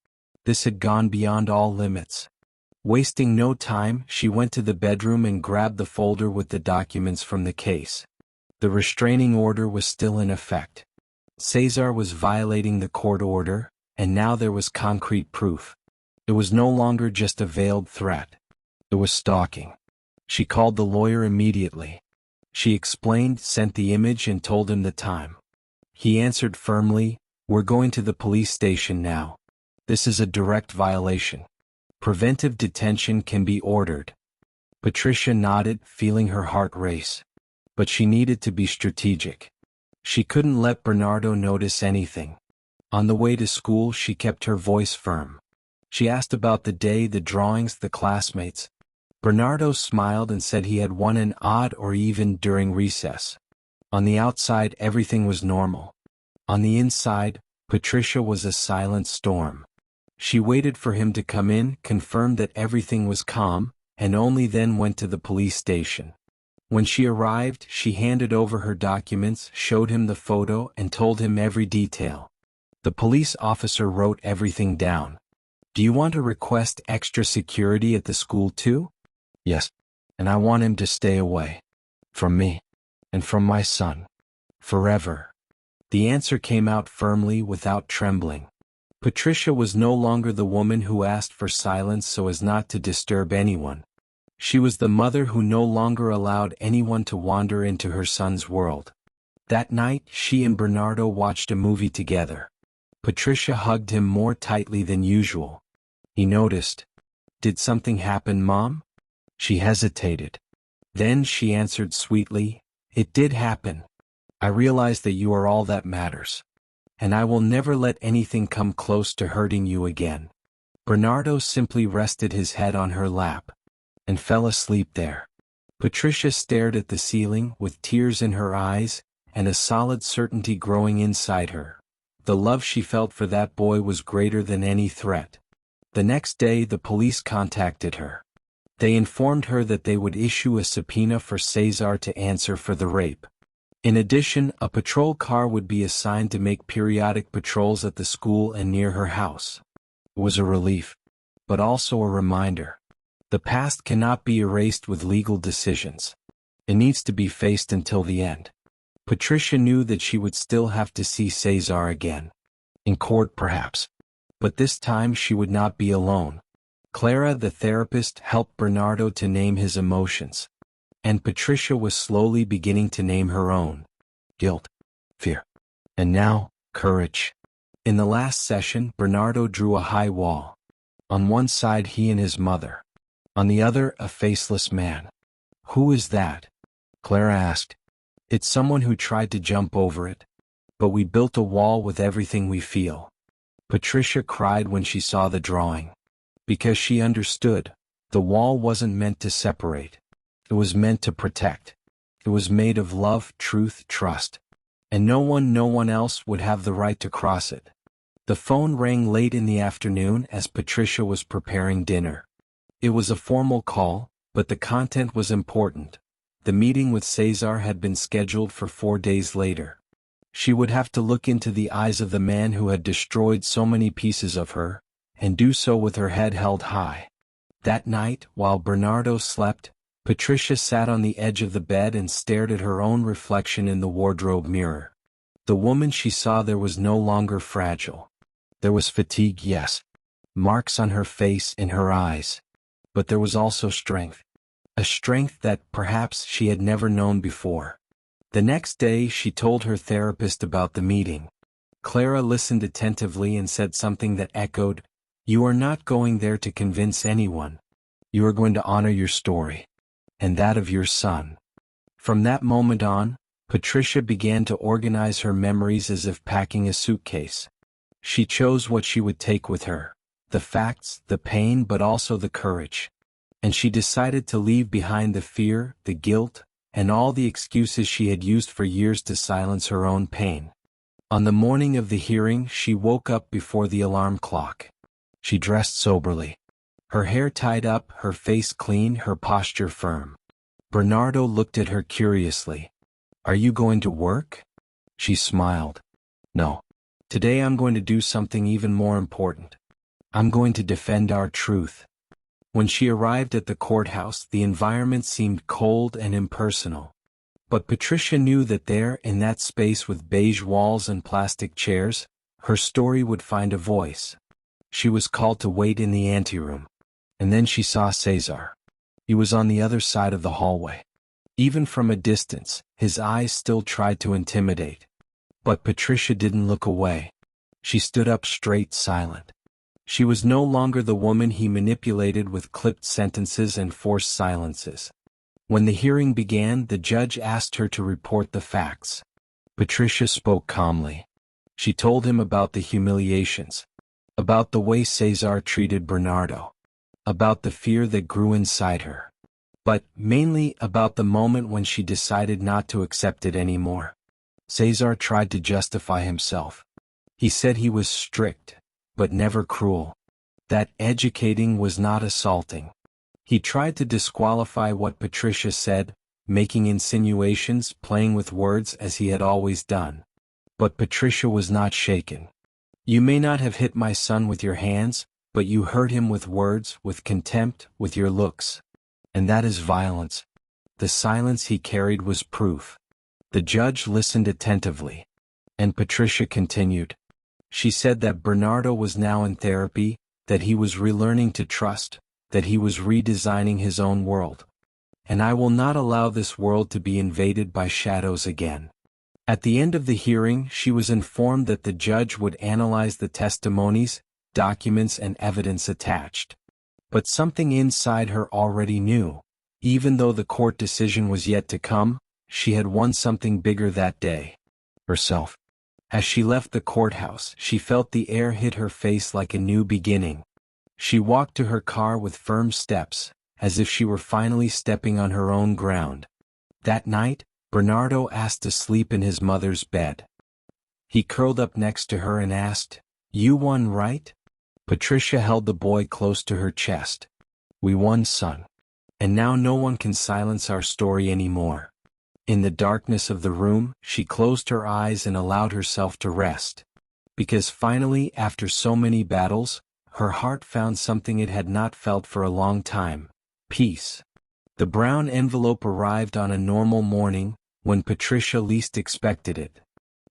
This had gone beyond all limits. Wasting no time, she went to the bedroom and grabbed the folder with the documents from the case. The restraining order was still in effect. Cesar was violating the court order, and now there was concrete proof. It was no longer just a veiled threat. It was stalking. She called the lawyer immediately. She explained, sent the image and told him the time. He answered firmly, "We're going to the police station now. This is a direct violation. Preventive detention can be ordered." Patricia nodded, feeling her heart race. But she needed to be strategic. She couldn't let Bernardo notice anything. On the way to school she kept her voice firm. She asked about the day, the drawings, the classmates. Bernardo smiled and said he had won an odd or even during recess. On the outside everything was normal. On the inside, Patricia was a silent storm. She waited for him to come in, confirmed that everything was calm, and only then went to the police station. When she arrived, she handed over her documents, showed him the photo, and told him every detail. The police officer wrote everything down. "Do you want to request extra security at the school too?" "Yes. And I want him to stay away. From me. And from my son. Forever." The answer came out firmly, without trembling. Patricia was no longer the woman who asked for silence so as not to disturb anyone. She was the mother who no longer allowed anyone to wander into her son's world. That night, she and Bernardo watched a movie together. Patricia hugged him more tightly than usual. He noticed. "Did something happen, Mom?" She hesitated. Then she answered sweetly, "It did happen. I realize that you are all that matters. And I will never let anything come close to hurting you again." Bernardo simply rested his head on her lap. And fell asleep there. Patricia stared at the ceiling, with tears in her eyes, and a solid certainty growing inside her. The love she felt for that boy was greater than any threat. The next day the police contacted her. They informed her that they would issue a subpoena for Cesar to answer for the rape. In addition, a patrol car would be assigned to make periodic patrols at the school and near her house. It was a relief, but also a reminder. The past cannot be erased with legal decisions. It needs to be faced until the end. Patricia knew that she would still have to see Cesar again. In court perhaps. But this time she would not be alone. Clara, the therapist, helped Bernardo to name his emotions. And Patricia was slowly beginning to name her own. Guilt. Fear. And now, courage. In the last session, Bernardo drew a high wall. On one side he and his mother. On the other, a faceless man. Who is that? Clara asked. It's someone who tried to jump over it. But we built a wall with everything we feel. Patricia cried when she saw the drawing. Because she understood, the wall wasn't meant to separate. It was meant to protect. It was made of love, truth, trust. And no one else would have the right to cross it. The phone rang late in the afternoon as Patricia was preparing dinner. It was a formal call, but the content was important. The meeting with Cesar had been scheduled for 4 days later. She would have to look into the eyes of the man who had destroyed so many pieces of her, and do so with her head held high. That night, while Bernardo slept, Patricia sat on the edge of the bed and stared at her own reflection in the wardrobe mirror. The woman she saw there was no longer fragile. There was fatigue, yes. Marks on her face, in her eyes. But there was also strength. A strength that perhaps she had never known before. The next day she told her therapist about the meeting. Clara listened attentively and said something that echoed, "You are not going there to convince anyone. You are going to honor your story. And that of your son." From that moment on, Patricia began to organize her memories as if packing a suitcase. She chose what she would take with her, the facts, the pain, but also the courage. And she decided to leave behind the fear, the guilt, and all the excuses she had used for years to silence her own pain. On the morning of the hearing, she woke up before the alarm clock. She dressed soberly. Her hair tied up, her face clean, her posture firm. Bernardo looked at her curiously. "Are you going to work?" She smiled. "No. Today I'm going to do something even more important. I'm going to defend our truth." When she arrived at the courthouse, the environment seemed cold and impersonal. But Patricia knew that there, in that space with beige walls and plastic chairs, her story would find a voice. She was called to wait in the anteroom. And then she saw Cesar. He was on the other side of the hallway. Even from a distance, his eyes still tried to intimidate. But Patricia didn't look away. She stood up straight, silent. She was no longer the woman he manipulated with clipped sentences and forced silences. When the hearing began, the judge asked her to report the facts. Patricia spoke calmly. She told him about the humiliations, about the way Cesar treated Bernardo, about the fear that grew inside her, but mainly about the moment when she decided not to accept it anymore. Cesar tried to justify himself. He said he was strict, but never cruel. That educating was not assaulting. He tried to disqualify what Patricia said, making insinuations, playing with words as he had always done. But Patricia was not shaken. "You may not have hit my son with your hands, but you hurt him with words, with contempt, with your looks. And that is violence." The silence he carried was proof. The judge listened attentively. And Patricia continued. She said that Bernardo was now in therapy, that he was relearning to trust, that he was redesigning his own world. "And I will not allow this world to be invaded by shadows again." At the end of the hearing, she was informed that the judge would analyze the testimonies, documents, and evidence attached. But something inside her already knew. Even though the court decision was yet to come, she had won something bigger that day. Herself. As she left the courthouse, she felt the air hit her face like a new beginning. She walked to her car with firm steps, as if she were finally stepping on her own ground. That night, Bernardo asked to sleep in his mother's bed. He curled up next to her and asked, "You won, right?" Patricia held the boy close to her chest. We won, son. And now no one can silence our story anymore. In the darkness of the room, she closed her eyes and allowed herself to rest. Because finally, after so many battles, her heart found something it had not felt for a long time: peace. The brown envelope arrived on a normal morning, when Patricia least expected it.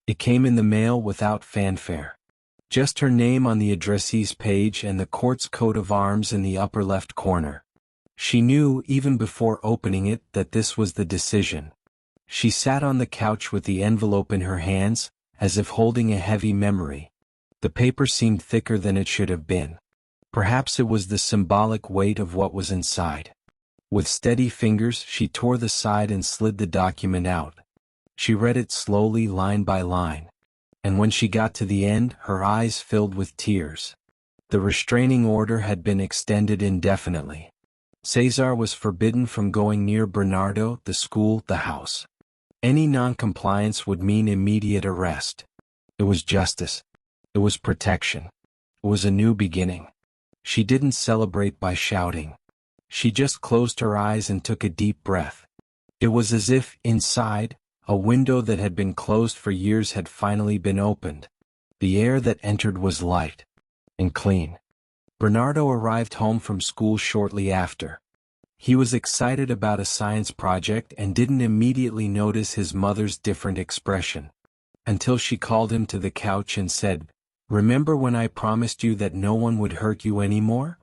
It came in the mail without fanfare. Just her name on the addressee's page and the court's coat of arms in the upper left corner. She knew, even before opening it, that this was the decision. She sat on the couch with the envelope in her hands, as if holding a heavy memory. The paper seemed thicker than it should have been. Perhaps it was the symbolic weight of what was inside. With steady fingers, she tore the side and slid the document out. She read it slowly, line by line. And when she got to the end, her eyes filled with tears. The restraining order had been extended indefinitely. Cesar was forbidden from going near Bernardo, the school, the house. Any non-compliance would mean immediate arrest. It was justice. It was protection. It was a new beginning. She didn't celebrate by shouting. She just closed her eyes and took a deep breath. It was as if, inside, a window that had been closed for years had finally been opened. The air that entered was light and clean. Bernardo arrived home from school shortly after. He was excited about a science project and didn't immediately notice his mother's different expression. Until she called him to the couch and said, "Remember when I promised you that no one would hurt you anymore?"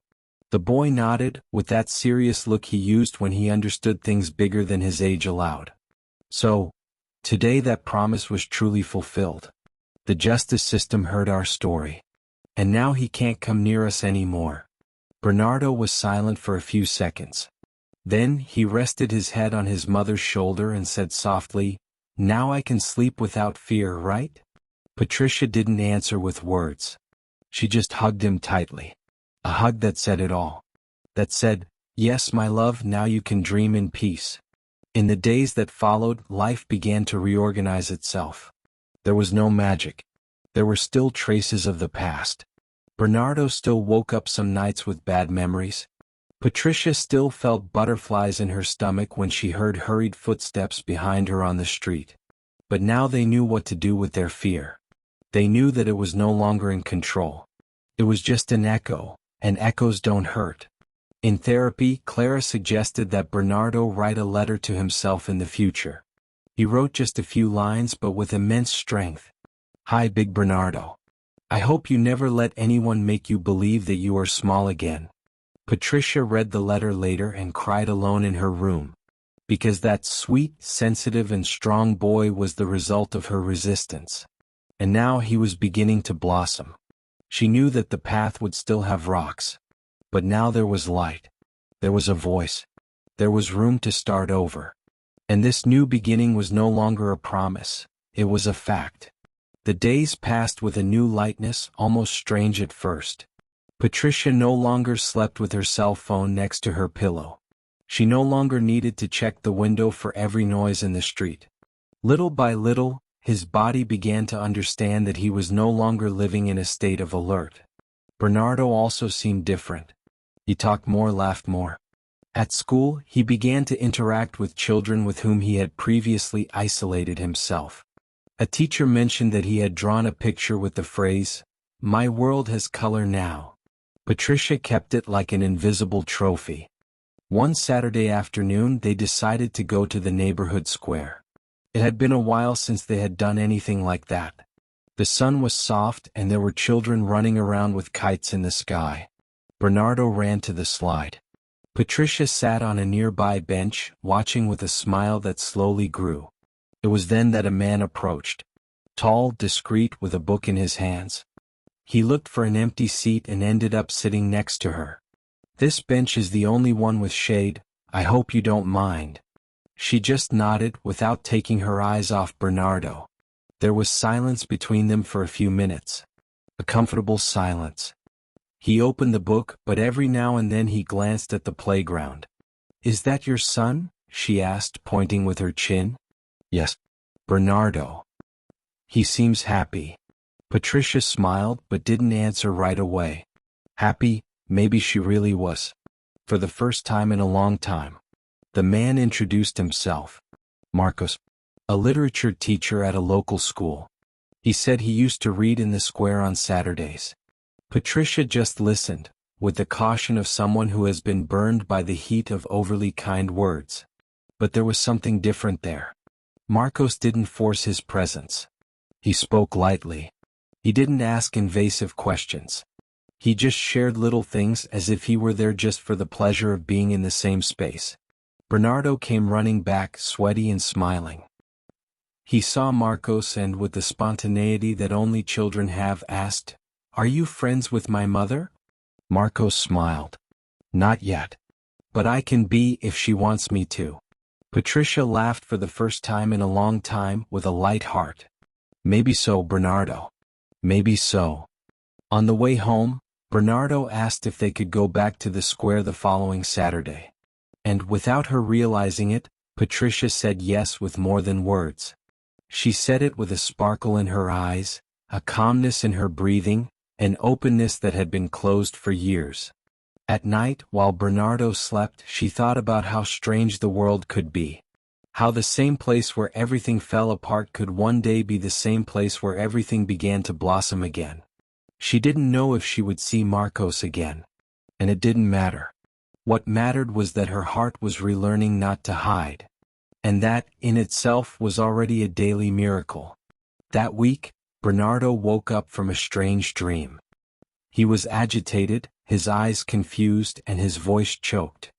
The boy nodded, with that serious look he used when he understood things bigger than his age allowed. So, today that promise was truly fulfilled. The justice system heard our story. And now he can't come near us anymore. Bernardo was silent for a few seconds. Then he rested his head on his mother's shoulder and said softly, "Now I can sleep without fear, right?" Patricia didn't answer with words. She just hugged him tightly. A hug that said it all. That said, "Yes, my love, now you can dream in peace." In the days that followed, life began to reorganize itself. There was no magic. There were still traces of the past. Bernardo still woke up some nights with bad memories. Patricia still felt butterflies in her stomach when she heard hurried footsteps behind her on the street. But now they knew what to do with their fear. They knew that it was no longer in control. It was just an echo, and echoes don't hurt. In therapy, Clara suggested that Bernardo write a letter to himself in the future. He wrote just a few lines, but with immense strength. "Hi, Big Bernardo. I hope you never let anyone make you believe that you are small again." Patricia read the letter later and cried alone in her room. Because that sweet, sensitive and strong boy was the result of her resistance. And now he was beginning to blossom. She knew that the path would still have rocks. But now there was light. There was a voice. There was room to start over. And this new beginning was no longer a promise. It was a fact. The days passed with a new lightness, almost strange at first. Patricia no longer slept with her cell phone next to her pillow. She no longer needed to check the window for every noise in the street. Little by little, his body began to understand that he was no longer living in a state of alert. Bernardo also seemed different. He talked more, laughed more. At school, he began to interact with children with whom he had previously isolated himself. A teacher mentioned that he had drawn a picture with the phrase, "My world has color now." Patricia kept it like an invisible trophy. One Saturday afternoon they decided to go to the neighborhood square. It had been a while since they had done anything like that. The sun was soft and there were children running around with kites in the sky. Bernardo ran to the slide. Patricia sat on a nearby bench, watching with a smile that slowly grew. It was then that a man approached. Tall, discreet, with a book in his hands. He looked for an empty seat and ended up sitting next to her. "This bench is the only one with shade, I hope you don't mind." She just nodded, without taking her eyes off Bernardo. There was silence between them for a few minutes. A comfortable silence. He opened the book, but every now and then he glanced at the playground. "Is that your son?" she asked, pointing with her chin. "Yes, Bernardo. He seems happy." Patricia smiled but didn't answer right away. Happy, maybe she really was. For the first time in a long time. The man introduced himself. Marcos. A literature teacher at a local school. He said he used to read in the square on Saturdays. Patricia just listened, with the caution of someone who has been burned by the heat of overly kind words. But there was something different there. Marcos didn't force his presence. He spoke lightly. He didn't ask invasive questions. He just shared little things as if he were there just for the pleasure of being in the same space. Bernardo came running back, sweaty and smiling. He saw Marcos and, with the spontaneity that only children have, asked, "Are you friends with my mother?" Marcos smiled. "Not yet. But I can be if she wants me to." Patricia laughed for the first time in a long time with a light heart. "Maybe so, Bernardo. Maybe so." On the way home, Bernardo asked if they could go back to the square the following Saturday. And without her realizing it, Patricia said yes with more than words. She said it with a sparkle in her eyes, a calmness in her breathing, an openness that had been closed for years. At night, while Bernardo slept, she thought about how strange the world could be. How the same place where everything fell apart could one day be the same place where everything began to blossom again. She didn't know if she would see Marcos again. And it didn't matter. What mattered was that her heart was relearning not to hide. And that, in itself, was already a daily miracle. That week, Bernardo woke up from a strange dream. He was agitated, his eyes confused, and his voice choked.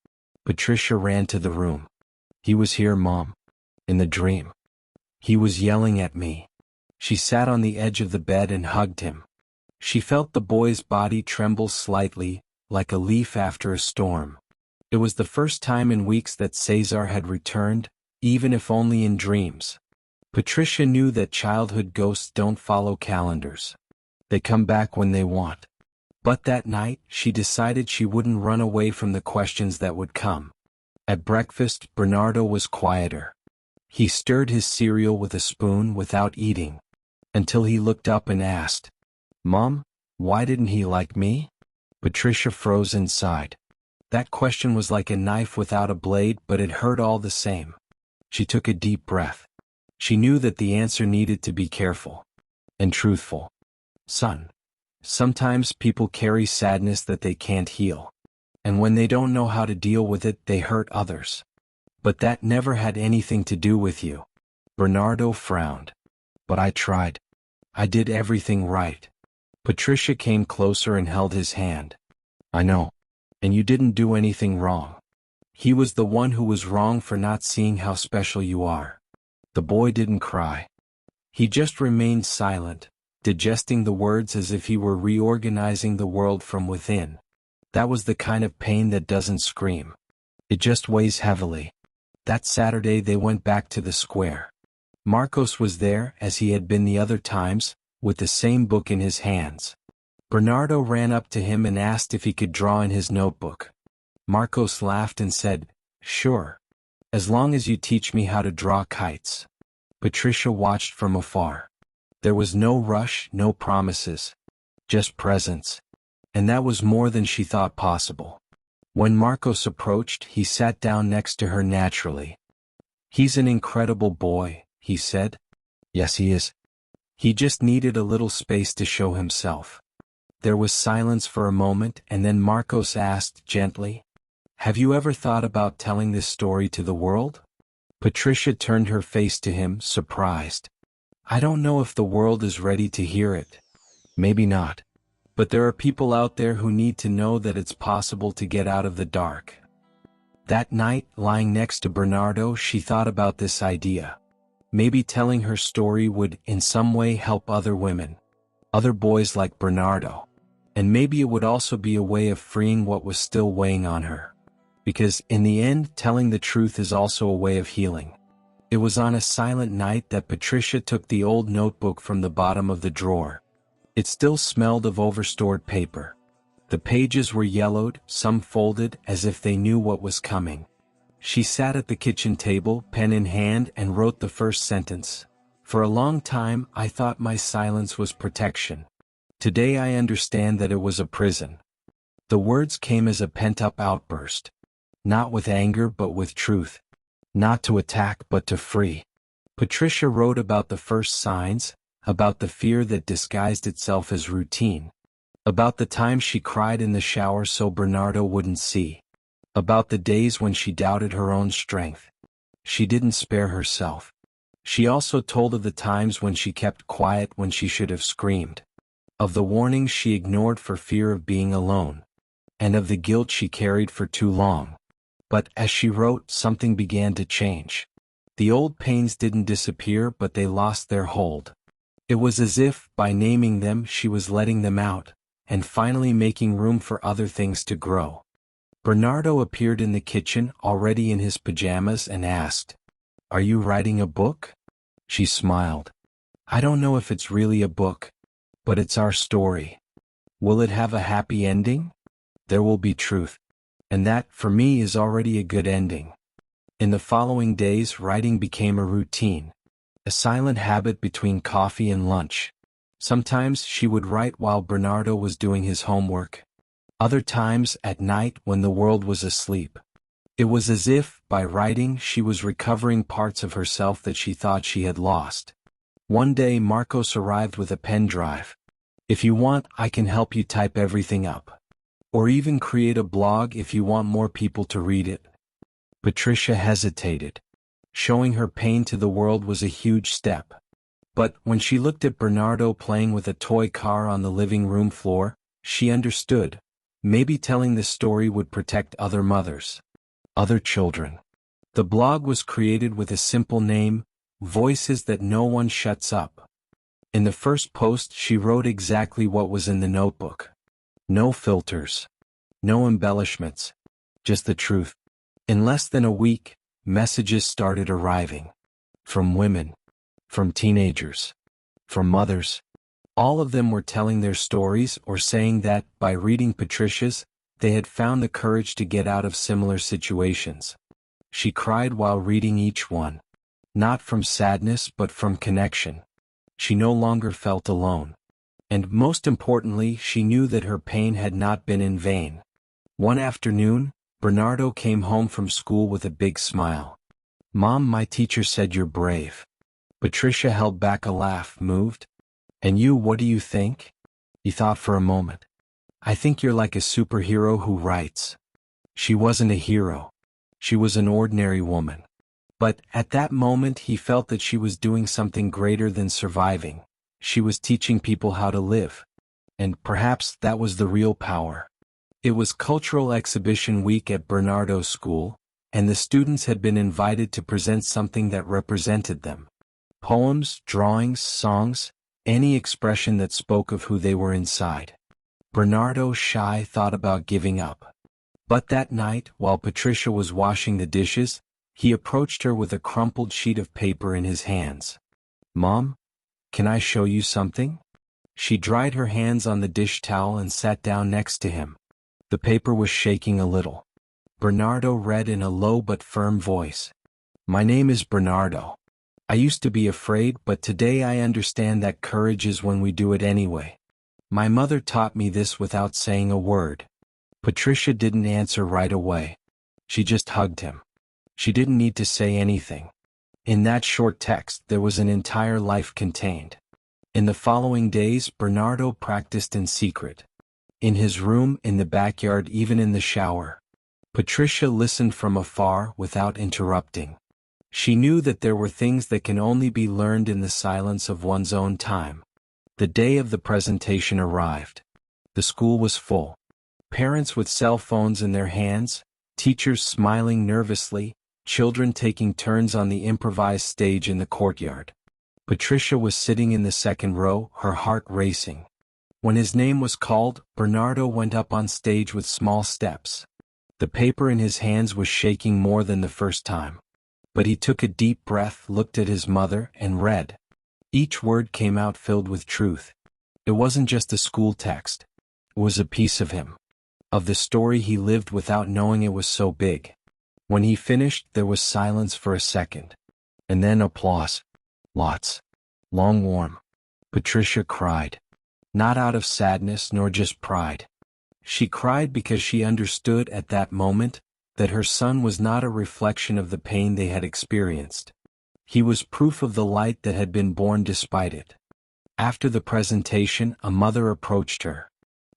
Patricia ran to the room. "He was here, Mom. In the dream. He was yelling at me." She sat on the edge of the bed and hugged him. She felt the boy's body tremble slightly, like a leaf after a storm. It was the first time in weeks that Cesar had returned, even if only in dreams. Patricia knew that childhood ghosts don't follow calendars. They come back when they want. But that night, she decided she wouldn't run away from the questions that would come. At breakfast, Bernardo was quieter. He stirred his cereal with a spoon without eating, until he looked up and asked, "Mom, why didn't he like me?" Patricia froze inside. That question was like a knife without a blade, but it hurt all the same. She took a deep breath. She knew that the answer needed to be careful and truthful. "Son, sometimes people carry sadness that they can't heal. And when they don't know how to deal with it, they hurt others. But that never had anything to do with you." Bernardo frowned. "But I tried. I did everything right." Patricia came closer and held his hand. "I know. And you didn't do anything wrong. He was the one who was wrong for not seeing how special you are." The boy didn't cry. He just remained silent, digesting the words as if he were reorganizing the world from within. That was the kind of pain that doesn't scream. It just weighs heavily. That Saturday they went back to the square. Marcos was there, as he had been the other times, with the same book in his hands. Bernardo ran up to him and asked if he could draw in his notebook. Marcos laughed and said, "Sure. As long as you teach me how to draw kites." Patricia watched from afar. There was no rush, no promises. Just presence. And that was more than she thought possible. When Marcos approached, he sat down next to her naturally. "He's an incredible boy," he said. "Yes, he is. He just needed a little space to show himself." There was silence for a moment, and then Marcos asked gently, "Have you ever thought about telling this story to the world?" Patricia turned her face to him, surprised. "I don't know if the world is ready to hear it. Maybe not. But there are people out there who need to know that it's possible to get out of the dark." That night, lying next to Bernardo, she thought about this idea. Maybe telling her story would, in some way, help other women. Other boys like Bernardo. And maybe it would also be a way of freeing what was still weighing on her. Because, in the end, telling the truth is also a way of healing. It was on a silent night that Patricia took the old notebook from the bottom of the drawer. It still smelled of overstored paper. The pages were yellowed, some folded, as if they knew what was coming. She sat at the kitchen table, pen in hand, and wrote the first sentence. "For a long time, I thought my silence was protection. Today I understand that it was a prison." The words came as a pent-up outburst. Not with anger but with truth. Not to attack but to free. Patricia wrote about the first signs, about the fear that disguised itself as routine. About the time she cried in the shower so Bernardo wouldn't see. About the days when she doubted her own strength. She didn't spare herself. She also told of the times when she kept quiet when she should have screamed. Of the warnings she ignored for fear of being alone. And of the guilt she carried for too long. But as she wrote, something began to change. The old pains didn't disappear, but they lost their hold. It was as if, by naming them, she was letting them out, and finally making room for other things to grow. Bernardo appeared in the kitchen, already in his pajamas, and asked, "Are you writing a book?" She smiled. "I don't know if it's really a book, but it's our story. Will it have a happy ending? There will be truth. And that, for me, is already a good ending." In the following days, writing became a routine. A silent habit between coffee and lunch. Sometimes she would write while Bernardo was doing his homework. Other times at night when the world was asleep. It was as if, by writing, she was recovering parts of herself that she thought she had lost. One day Marcos arrived with a pen drive. "If you want, I can help you type everything up. Or even create a blog if you want more people to read it." Patricia hesitated. Showing her pain to the world was a huge step. But when she looked at Bernardo playing with a toy car on the living room floor, she understood. Maybe telling this story would protect other mothers. Other children. The blog was created with a simple name, Voices That No One Shuts Up. In the first post she wrote exactly what was in the notebook. No filters. No embellishments. Just the truth. In less than a week, messages started arriving. From women. From teenagers. From mothers. All of them were telling their stories or saying that, by reading Patricia's, they had found the courage to get out of similar situations. She cried while reading each one. Not from sadness but from connection. She no longer felt alone. And most importantly, she knew that her pain had not been in vain. One afternoon, Bernardo came home from school with a big smile. "Mom, my teacher said you're brave." Patricia held back a laugh, moved. "And you, what do you think?" He thought for a moment. "I think you're like a superhero who writes." She wasn't a hero. She was an ordinary woman. But at that moment he felt that she was doing something greater than surviving. She was teaching people how to live. And perhaps that was the real power. It was cultural exhibition week at Bernardo's school, and the students had been invited to present something that represented them. Poems, drawings, songs, any expression that spoke of who they were inside. Bernardo, shy, thought about giving up. But that night, while Patricia was washing the dishes, he approached her with a crumpled sheet of paper in his hands. "Mom, can I show you something?" She dried her hands on the dish towel and sat down next to him. The paper was shaking a little. Bernardo read in a low but firm voice. "My name is Bernardo. I used to be afraid, but today I understand that courage is when we do it anyway. My mother taught me this without saying a word." Patricia didn't answer right away. She just hugged him. She didn't need to say anything. In that short text there was an entire life contained. In the following days Bernardo practiced in secret. In his room, in the backyard, even in the shower. Patricia listened from afar without interrupting. She knew that there were things that can only be learned in the silence of one's own time. The day of the presentation arrived. The school was full. Parents with cell phones in their hands, teachers smiling nervously, children taking turns on the improvised stage in the courtyard. Patricia was sitting in the second row, her heart racing. When his name was called, Bernardo went up on stage with small steps. The paper in his hands was shaking more than the first time. But he took a deep breath, looked at his mother, and read. Each word came out filled with truth. It wasn't just a school text. It was a piece of him. Of the story he lived without knowing it was so big. When he finished, there was silence for a second. And then applause. Lots. Long, warm. Patricia cried. Not out of sadness nor just pride. She cried because she understood at that moment that her son was not a reflection of the pain they had experienced. He was proof of the light that had been born despite it. After the presentation, a mother approached her.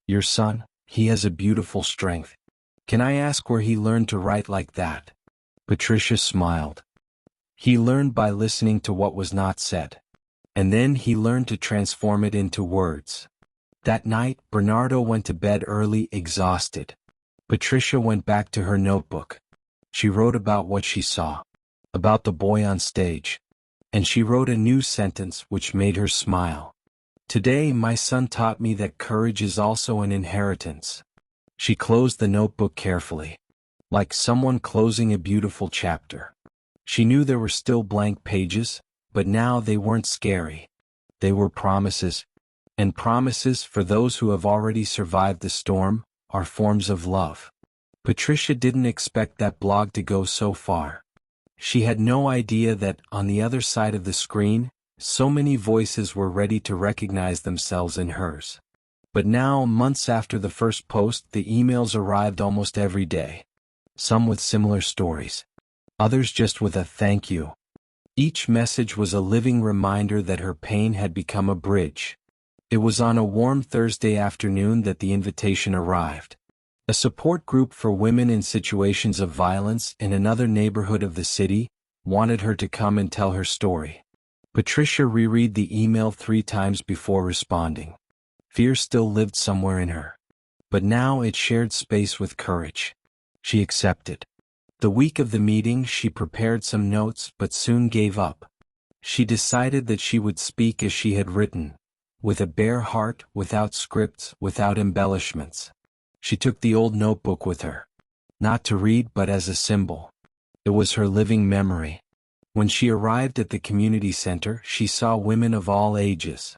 "Your son, he has a beautiful strength. Can I ask where he learned to write like that?" Patricia smiled. "He learned by listening to what was not said. And then he learned to transform it into words." That night, Bernardo went to bed early, exhausted. Patricia went back to her notebook. She wrote about what she saw, about the boy on stage. And she wrote a new sentence which made her smile. "Today my son taught me that courage is also an inheritance." She closed the notebook carefully, like someone closing a beautiful chapter. She knew there were still blank pages, but now they weren't scary. They were promises. And promises, for those who have already survived the storm, are forms of love. Patricia didn't expect that blog to go so far. She had no idea that, on the other side of the screen, so many voices were ready to recognize themselves in hers. But now, months after the first post, the emails arrived almost every day. Some with similar stories. Others just with a "thank you." Each message was a living reminder that her pain had become a bridge. It was on a warm Thursday afternoon that the invitation arrived. A support group for women in situations of violence in another neighborhood of the city wanted her to come and tell her story. Patricia reread the email 3 times before responding. Fear still lived somewhere in her. But now it shared space with courage. She accepted. The week of the meeting she prepared some notes but soon gave up. She decided that she would speak as she had written, with a bare heart, without scripts, without embellishments. She took the old notebook with her. Not to read but as a symbol. It was her living memory. When she arrived at the community center, she saw women of all ages.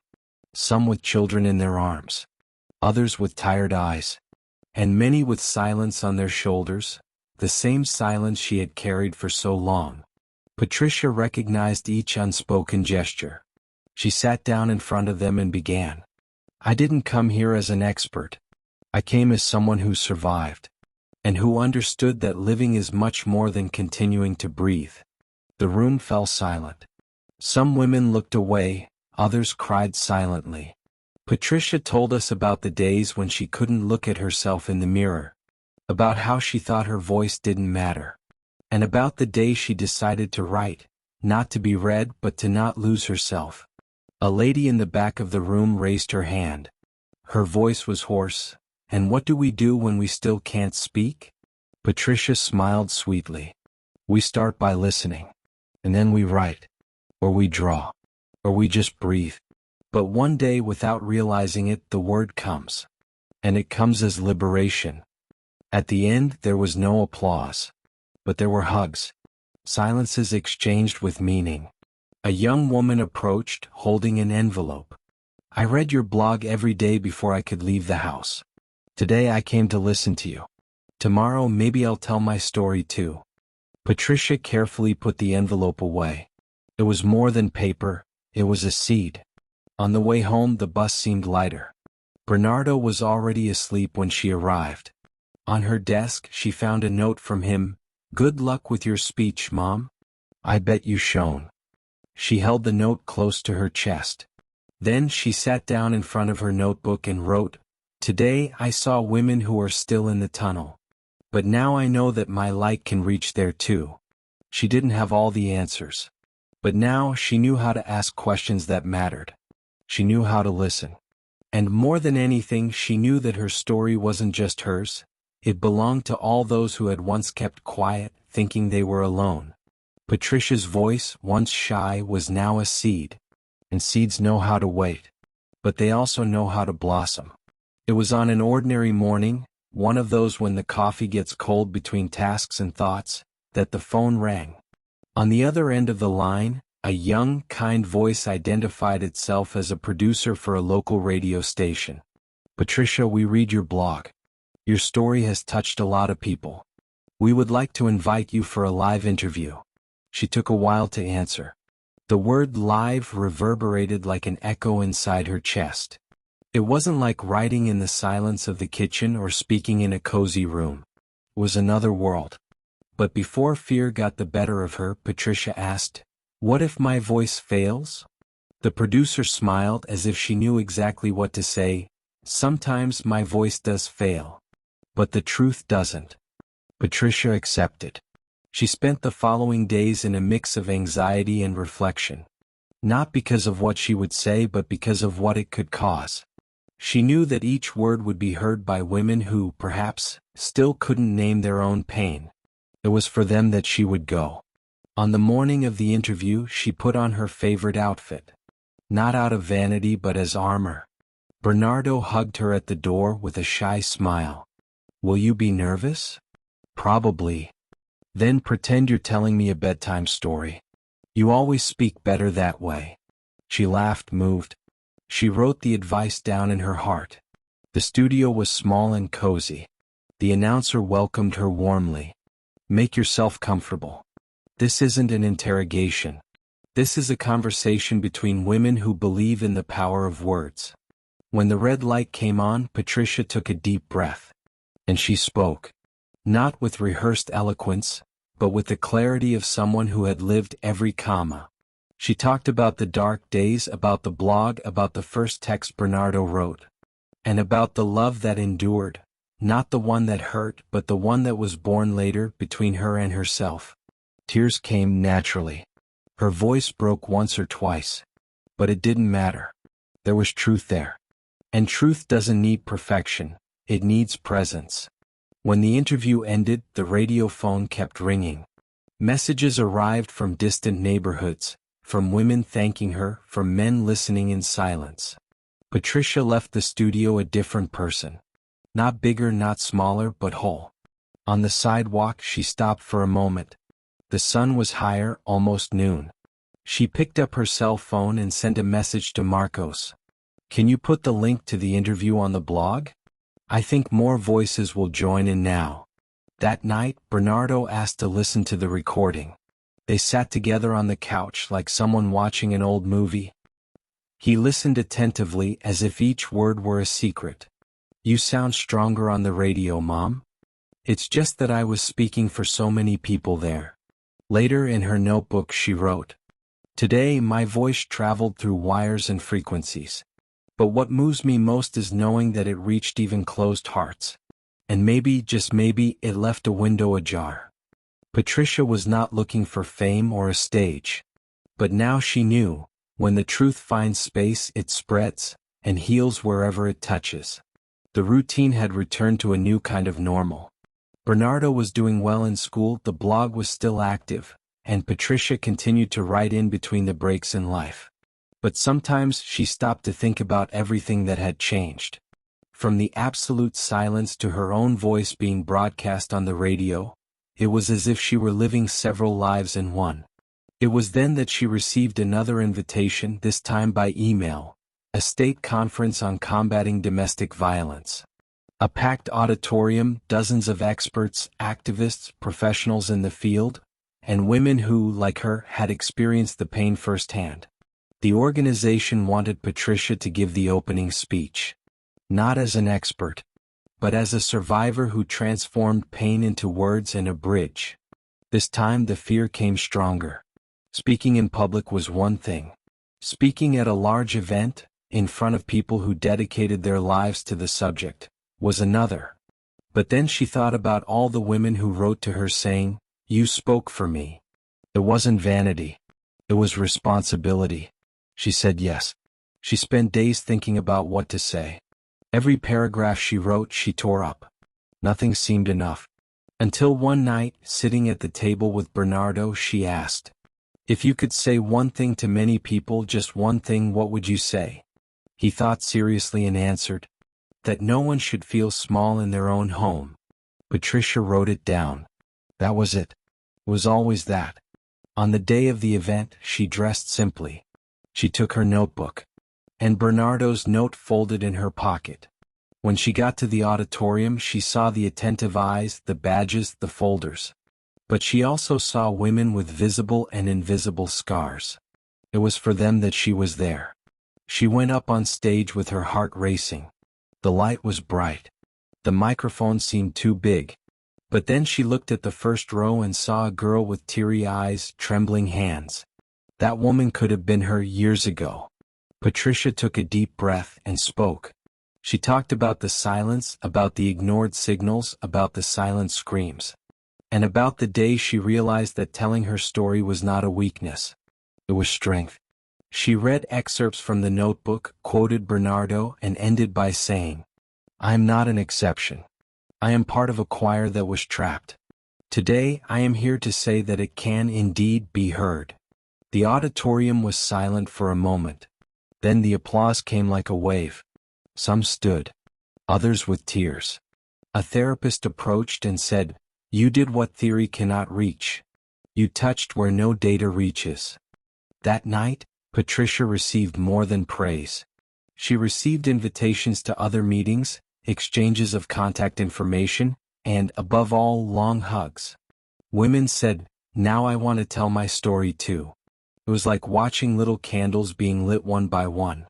Some with children in their arms. Others with tired eyes. And many with silence on their shoulders, the same silence she had carried for so long. Patricia recognized each unspoken gesture. She sat down in front of them and began. "I didn't come here as an expert. I came as someone who survived, and who understood that living is much more than continuing to breathe." The room fell silent. Some women looked away, others cried silently. Patricia told us about the days when she couldn't look at herself in the mirror, about how she thought her voice didn't matter, and about the day she decided to write, not to be read but to not lose herself. A lady in the back of the room raised her hand. Her voice was hoarse. "And what do we do when we still can't speak?" Patricia smiled sweetly. "We start by listening. And then we write. Or we draw. Or we just breathe. But one day, without realizing it, the word comes. And it comes as liberation." At the end there was no applause. But there were hugs. Silences exchanged with meaning. A young woman approached, holding an envelope. "I read your blog every day before I could leave the house. Today I came to listen to you. Tomorrow maybe I'll tell my story too." Patricia carefully put the envelope away. It was more than paper, it was a seed. On the way home the bus seemed lighter. Bernardo was already asleep when she arrived. On her desk she found a note from him. "Good luck with your speech, Mom. I bet you shone." She held the note close to her chest. Then she sat down in front of her notebook and wrote, "Today I saw women who are still in the tunnel. But now I know that my light can reach there too." She didn't have all the answers. But now she knew how to ask questions that mattered. She knew how to listen. And more than anything, she knew that her story wasn't just hers. It belonged to all those who had once kept quiet, thinking they were alone. Patricia's voice, once shy, was now a seed. And seeds know how to wait. But they also know how to blossom. It was on an ordinary morning, one of those when the coffee gets cold between tasks and thoughts, that the phone rang. On the other end of the line, a young, kind voice identified itself as a producer for a local radio station. "Patricia, we read your blog. Your story has touched a lot of people. We would like to invite you for a live interview." She took a while to answer. The word "live" reverberated like an echo inside her chest. It wasn't like writing in the silence of the kitchen or speaking in a cozy room. It was another world. But before fear got the better of her, Patricia asked, "What if my voice fails?" The producer smiled as if she knew exactly what to say. "Sometimes my voice does fail. But the truth doesn't." Patricia accepted. She spent the following days in a mix of anxiety and reflection. Not because of what she would say but because of what it could cause. She knew that each word would be heard by women who, perhaps, still couldn't name their own pain. It was for them that she would go. On the morning of the interview she put on her favorite outfit. Not out of vanity but as armor. Bernardo hugged her at the door with a shy smile. "Will you be nervous?" "Probably." "Then pretend you're telling me a bedtime story. You always speak better that way." She laughed, moved. She wrote the advice down in her heart. The studio was small and cozy. The announcer welcomed her warmly. "Make yourself comfortable. This isn't an interrogation. This is a conversation between women who believe in the power of words." When the red light came on, Patricia took a deep breath. And she spoke. Not with rehearsed eloquence, but with the clarity of someone who had lived every comma. She talked about the dark days, about the blog, about the first text Bernardo wrote. And about the love that endured, not the one that hurt but the one that was born later between her and herself. Tears came naturally. Her voice broke once or twice. But it didn't matter. There was truth there. And truth doesn't need perfection, it needs presence. When the interview ended, the radio phone kept ringing. Messages arrived from distant neighborhoods, from women thanking her, from men listening in silence. Patricia left the studio a different person. Not bigger, not smaller, but whole. On the sidewalk she stopped for a moment. The sun was higher, almost noon. She picked up her cell phone and sent a message to Marcos. "Can you put the link to the interview on the blog? I think more voices will join in now." That night, Bernardo asked to listen to the recording. They sat together on the couch like someone watching an old movie. He listened attentively as if each word were a secret. "You sound stronger on the radio, Mom." "It's just that I was speaking for so many people there." Later in her notebook she wrote, "Today my voice traveled through wires and frequencies. But what moves me most is knowing that it reached even closed hearts. And maybe, just maybe, it left a window ajar." Patricia was not looking for fame or a stage. But now she knew, when the truth finds space it spreads, and heals wherever it touches. The routine had returned to a new kind of normal. Bernardo was doing well in school, the blog was still active, and Patricia continued to write in between the breaks in life. But sometimes she stopped to think about everything that had changed. From the absolute silence to her own voice being broadcast on the radio, it was as if she were living several lives in one. It was then that she received another invitation, this time by email, a state conference on combating domestic violence. A packed auditorium, dozens of experts, activists, professionals in the field, and women who, like her, had experienced the pain firsthand. The organization wanted Patricia to give the opening speech. Not as an expert, but as a survivor who transformed pain into words and a bridge. This time the fear came stronger. Speaking in public was one thing. Speaking at a large event, in front of people who dedicated their lives to the subject, was another. But then she thought about all the women who wrote to her saying, "You spoke for me." It wasn't vanity. It was responsibility. She said yes. She spent days thinking about what to say. Every paragraph she wrote she tore up. Nothing seemed enough. Until one night, sitting at the table with Bernardo, she asked, "If you could say one thing to many people, just one thing, what would you say?" He thought seriously and answered, "That no one should feel small in their own home." Patricia wrote it down. That was it. It was always that. On the day of the event, she dressed simply. She took her notebook. And Bernardo's note folded in her pocket. When she got to the auditorium she saw the attentive eyes, the badges, the folders. But she also saw women with visible and invisible scars. It was for them that she was there. She went up on stage with her heart racing. The light was bright. The microphone seemed too big. But then she looked at the first row and saw a girl with teary eyes, trembling hands. That woman could have been her years ago. Patricia took a deep breath and spoke. She talked about the silence, about the ignored signals, about the silent screams. And about the day she realized that telling her story was not a weakness. It was strength. She read excerpts from the notebook, quoted Bernardo, and ended by saying, "I am not an exception. I am part of a choir that was trapped. Today I am here to say that it can indeed be heard." The auditorium was silent for a moment. Then the applause came like a wave. Some stood. Others with tears. A therapist approached and said, "You did what theory cannot reach. You touched where no data reaches." That night, Patricia received more than praise. She received invitations to other meetings, exchanges of contact information, and, above all, long hugs. Women said, "Now I want to tell my story too." It was like watching little candles being lit one by one.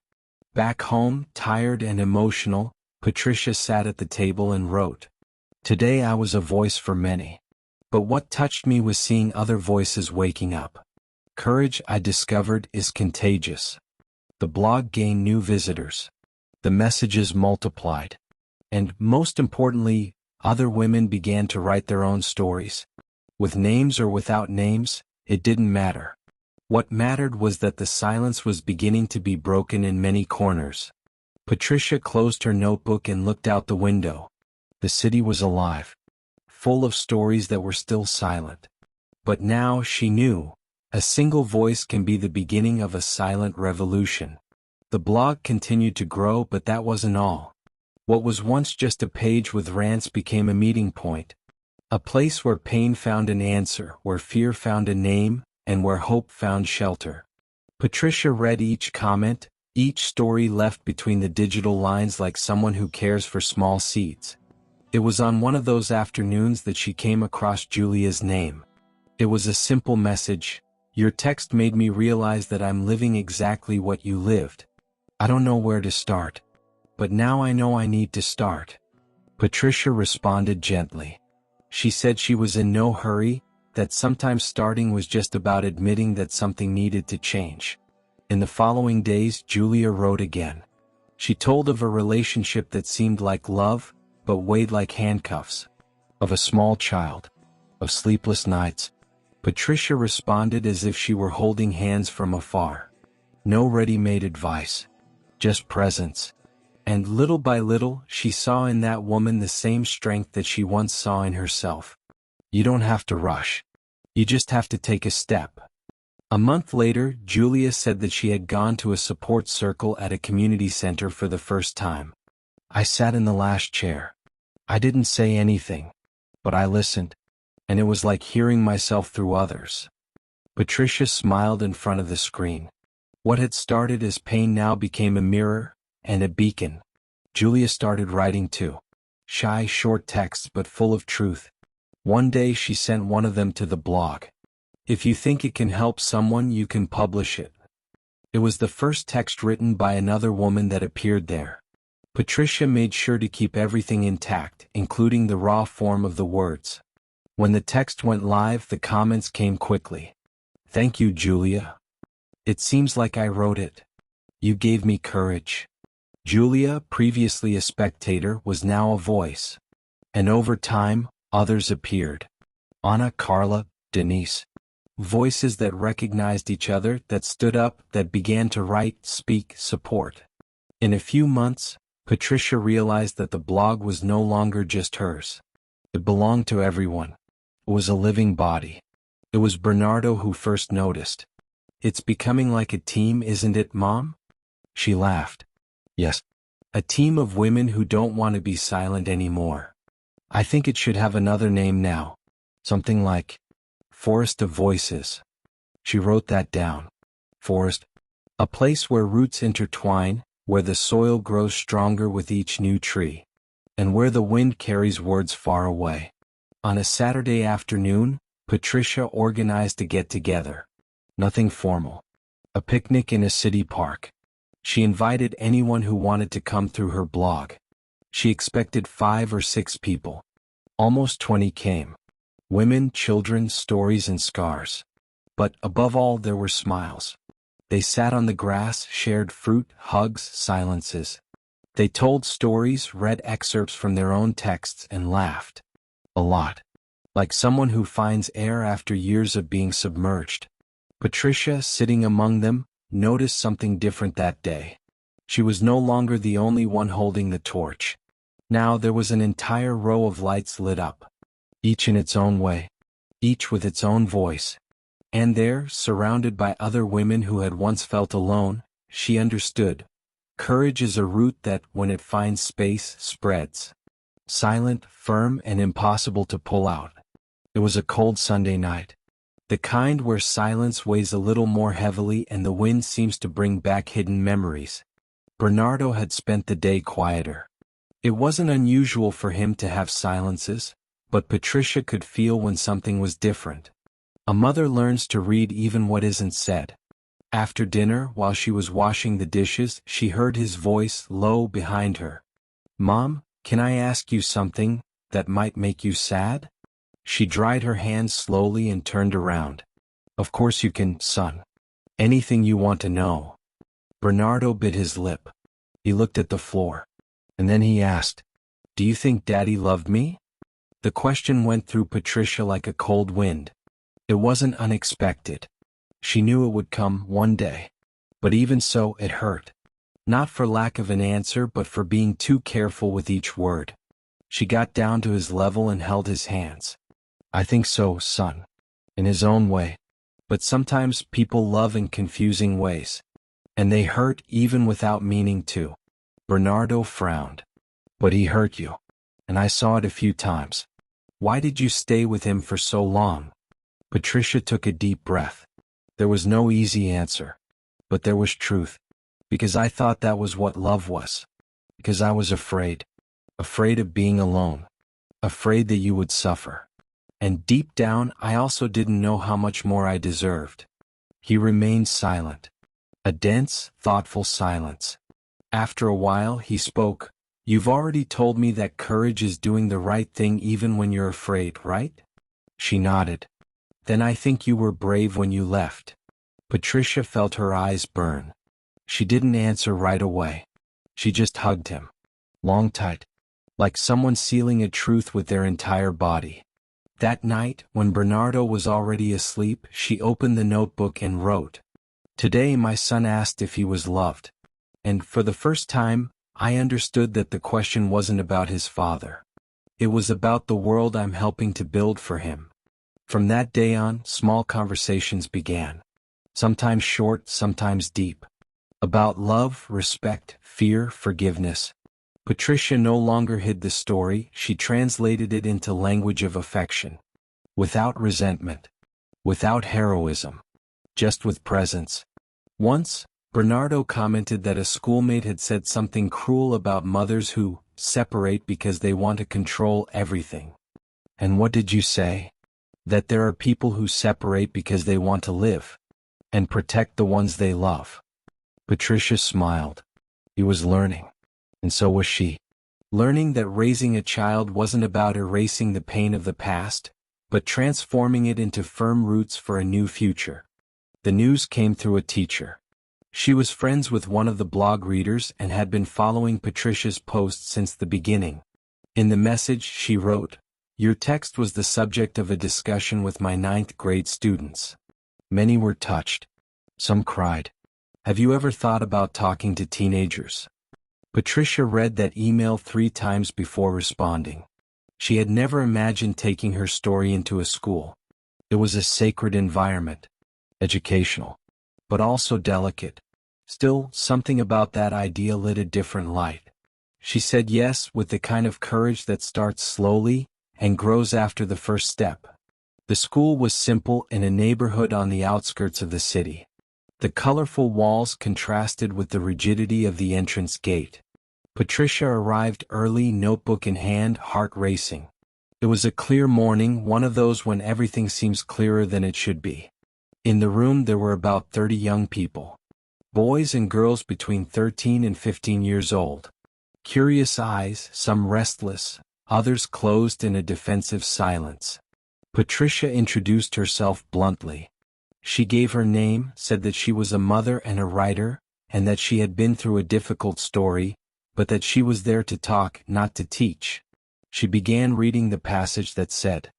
Back home, tired and emotional, Patricia sat at the table and wrote, "Today I was a voice for many. But what touched me was seeing other voices waking up. Courage, I discovered, is contagious." The blog gained new visitors. The messages multiplied. And, most importantly, other women began to write their own stories. With names or without names, it didn't matter. What mattered was that the silence was beginning to be broken in many corners. Patricia closed her notebook and looked out the window. The city was alive, full of stories that were still silent. But now she knew, a single voice can be the beginning of a silent revolution. The blog continued to grow, but that wasn't all. What was once just a page with rants became a meeting point. A place where pain found an answer, where fear found a name, and where hope found shelter. Patricia read each comment, each story left between the digital lines like someone who cares for small seeds. It was on one of those afternoons that she came across Julia's name. It was a simple message: "Your text made me realize that I'm living exactly what you lived. I don't know where to start. But now I know I need to start." Patricia responded gently. She said she was in no hurry, that sometimes starting was just about admitting that something needed to change. In the following days, Julia wrote again. She told of a relationship that seemed like love, but weighed like handcuffs. Of a small child. Of sleepless nights. Patricia responded as if she were holding hands from afar. No ready-made advice. Just presence. And little by little, she saw in that woman the same strength that she once saw in herself. You don't have to rush. You just have to take a step. A month later, Julia said that she had gone to a support circle at a community center for the first time. "I sat in the last chair. I didn't say anything. But I listened. And it was like hearing myself through others." Patricia smiled in front of the screen. What had started as pain now became a mirror and a beacon. Julia started writing too. Shy, short texts but full of truth. One day she sent one of them to the blog. "If you think it can help someone, you can publish it." It was the first text written by another woman that appeared there. Patricia made sure to keep everything intact, including the raw form of the words. When the text went live, the comments came quickly. "Thank you, Julia. It seems like I wrote it. You gave me courage." Julia, previously a spectator, was now a voice. And over time, others appeared. Anna, Carla, Denise. Voices that recognized each other, that stood up, that began to write, speak, support. In a few months, Patricia realized that the blog was no longer just hers. It belonged to everyone. It was a living body. It was Bernardo who first noticed. "It's becoming like a team, isn't it, Mom?" She laughed. "Yes. A team of women who don't want to be silent anymore. I think it should have another name now. Something like Forest of Voices." She wrote that down. Forest. A place where roots intertwine, where the soil grows stronger with each new tree. And where the wind carries words far away. On a Saturday afternoon, Patricia organized a get-together. Nothing formal. A picnic in a city park. She invited anyone who wanted to come through her blog. She expected 5 or 6 people. Almost 20 came. Women, children, stories and scars. But above all there were smiles. They sat on the grass, shared fruit, hugs, silences. They told stories, read excerpts from their own texts and laughed. A lot. Like someone who finds air after years of being submerged. Patricia, sitting among them, noticed something different that day. She was no longer the only one holding the torch. Now there was an entire row of lights lit up. Each in its own way. Each with its own voice. And there, surrounded by other women who had once felt alone, she understood. Courage is a root that, when it finds space, spreads. Silent, firm, and impossible to pull out. It was a cold Sunday night. The kind where silence weighs a little more heavily and the wind seems to bring back hidden memories. Bernardo had spent the day quieter. It wasn't unusual for him to have silences, but Patricia could feel when something was different. A mother learns to read even what isn't said. After dinner, while she was washing the dishes, she heard his voice low behind her. "Mom, can I ask you something that might make you sad?" She dried her hands slowly and turned around. "Of course you can, son. Anything you want to know." Bernardo bit his lip. He looked at the floor. And then he asked, "Do you think Daddy loved me?" The question went through Patricia like a cold wind. It wasn't unexpected. She knew it would come one day. But even so, it hurt. Not for lack of an answer, but for being too careful with each word. She got down to his level and held his hands. "I think so, son. In his own way. But sometimes people love in confusing ways. And they hurt even without meaning to." Bernardo frowned. "But he hurt you. And I saw it a few times. Why did you stay with him for so long?" Patricia took a deep breath. There was no easy answer. But there was truth. Because I thought that was what love was. Because I was afraid. Afraid of being alone. Afraid that you would suffer. And deep down, I also didn't know how much more I deserved. He remained silent. A dense, thoughtful silence. After a while, he spoke. "You've already told me that courage is doing the right thing even when you're afraid, right?" She nodded. "Then I think you were brave when you left." Patricia felt her eyes burn. She didn't answer right away. She just hugged him. Long, tight. Like someone sealing a truth with their entire body. That night, when Bernardo was already asleep, she opened the notebook and wrote, "Today my son asked if he was loved. And for the first time, I understood that the question wasn't about his father. It was about the world I'm helping to build for him." From that day on, small conversations began. Sometimes short, sometimes deep. About love, respect, fear, forgiveness. Patricia no longer hid the story, she translated it into language of affection. Without resentment. Without heroism. Just with presence. Once, Bernardo commented that a schoolmate had said something cruel about mothers who separate because they want to control everything. "And what did you say?" "That there are people who separate because they want to live. And protect the ones they love." Patricia smiled. He was learning. And so was she. Learning that raising a child wasn't about erasing the pain of the past, but transforming it into firm roots for a new future. The news came through a teacher. She was friends with one of the blog readers and had been following Patricia's posts since the beginning. In the message, she wrote, "Your text was the subject of a discussion with my 9th grade students. Many were touched. Some cried. Have you ever thought about talking to teenagers?" Patricia read that email 3 times before responding. She had never imagined taking her story into a school. It was a sacred environment. Educational. But also delicate. Still, something about that idea lit a different light. She said yes with the kind of courage that starts slowly and grows after the first step. The school was simple in a neighborhood on the outskirts of the city. The colorful walls contrasted with the rigidity of the entrance gate. Patricia arrived early, notebook in hand, heart racing. It was a clear morning, one of those when everything seems clearer than it should be. In the room there were about 30 young people. boys and girls between 13 and 15 years old. Curious eyes, some restless, others closed in a defensive silence. Patricia introduced herself bluntly. She gave her name, said that she was a mother and a writer, and that she had been through a difficult story, but that she was there to talk, not to teach. She began reading the passage that said,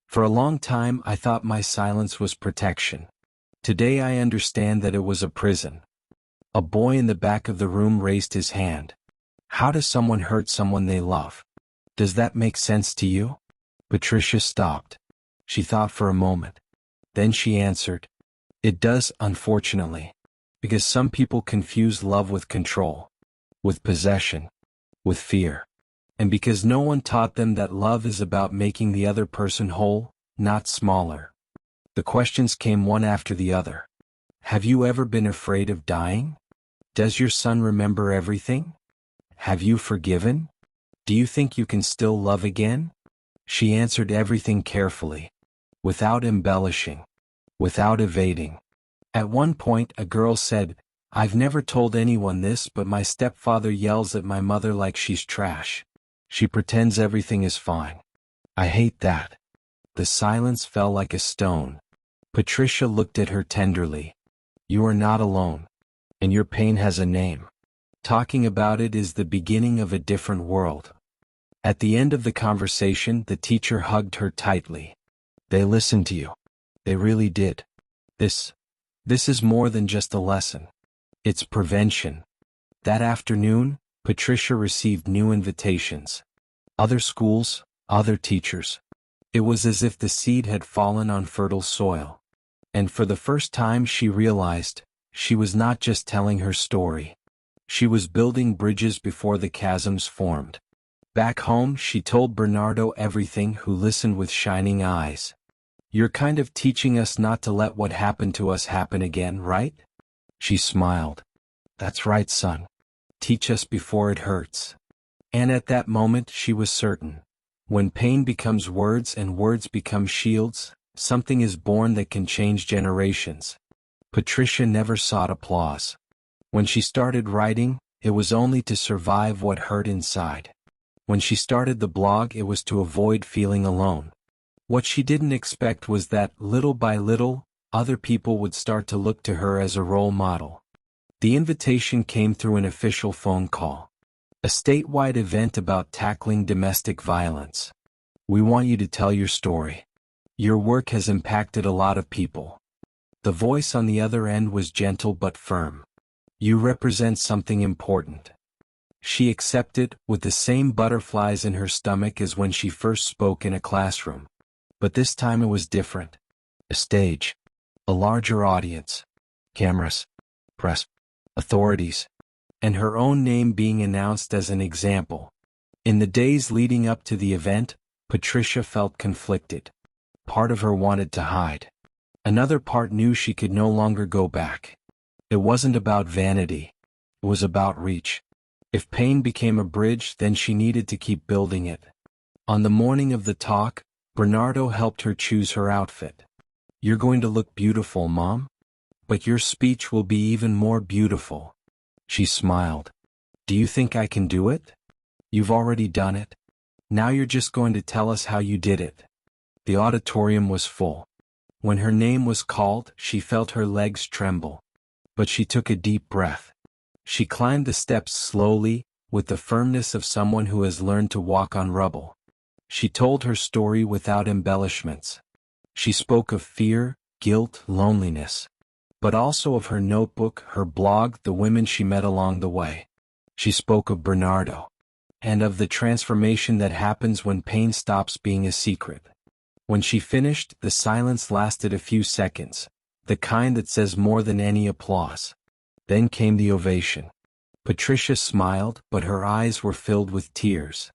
"For a long time I thought my silence was protection. Today I understand that it was a prison." A boy in the back of the room raised his hand. "How does someone hurt someone they love? Does that make sense to you?" Patricia stopped. She thought for a moment. Then she answered, "It does, unfortunately. Because some people confuse love with control, with possession, with fear. And because no one taught them that love is about making the other person whole, not smaller." The questions came one after the other. Have you ever been afraid of dying? Does your son remember everything? Have you forgiven? Do you think you can still love again? She answered everything carefully, without embellishing, without evading. At one point a girl said, "I've never told anyone this, but my stepfather yells at my mother like she's trash. She pretends everything is fine. I hate that." The silence fell like a stone. Patricia looked at her tenderly. "You are not alone. And your pain has a name. Talking about it is the beginning of a different world." At the end of the conversation, the teacher hugged her tightly. "They listened to you. They really did. This is more than just a lesson. It's prevention." That afternoon, Patricia received new invitations. Other schools, other teachers. It was as if the seed had fallen on fertile soil. And for the first time she realized, she was not just telling her story. She was building bridges before the chasms formed. Back home she told Bernardo everything, who listened with shining eyes. "You're kind of teaching us not to let what happened to us happen again, right?" She smiled. "That's right, son. Teach us before it hurts." And at that moment she was certain. When pain becomes words and words become shields, something is born that can change generations. Patricia never sought applause. When she started writing, it was only to survive what hurt inside. When she started the blog, it was to avoid feeling alone. What she didn't expect was that, little by little, other people would start to look to her as a role model. The invitation came through an official phone call. A statewide event about tackling domestic violence. "We want you to tell your story. Your work has impacted a lot of people." The voice on the other end was gentle but firm. "You represent something important." She accepted, with the same butterflies in her stomach as when she first spoke in a classroom. But this time it was different. A stage. A larger audience. Cameras. Press. Authorities. And her own name being announced as an example. In the days leading up to the event, Patricia felt conflicted. Part of her wanted to hide. Another part knew she could no longer go back. It wasn't about vanity. It was about reach. If pain became a bridge, then she needed to keep building it. On the morning of the talk, Bernardo helped her choose her outfit. "You're going to look beautiful, Mom. But your speech will be even more beautiful." She smiled. "Do you think I can do it? You've already done it. Now you're just going to tell us how you did it." The auditorium was full. When her name was called, she felt her legs tremble. But she took a deep breath. She climbed the steps slowly, with the firmness of someone who has learned to walk on rubble. She told her story without embellishments. She spoke of fear, guilt, loneliness. But also of her notebook, her blog, the women she met along the way. She spoke of Bernardo. And of the transformation that happens when pain stops being a secret. When she finished, the silence lasted a few seconds, the kind that says more than any applause. Then came the ovation. Patricia smiled, but her eyes were filled with tears.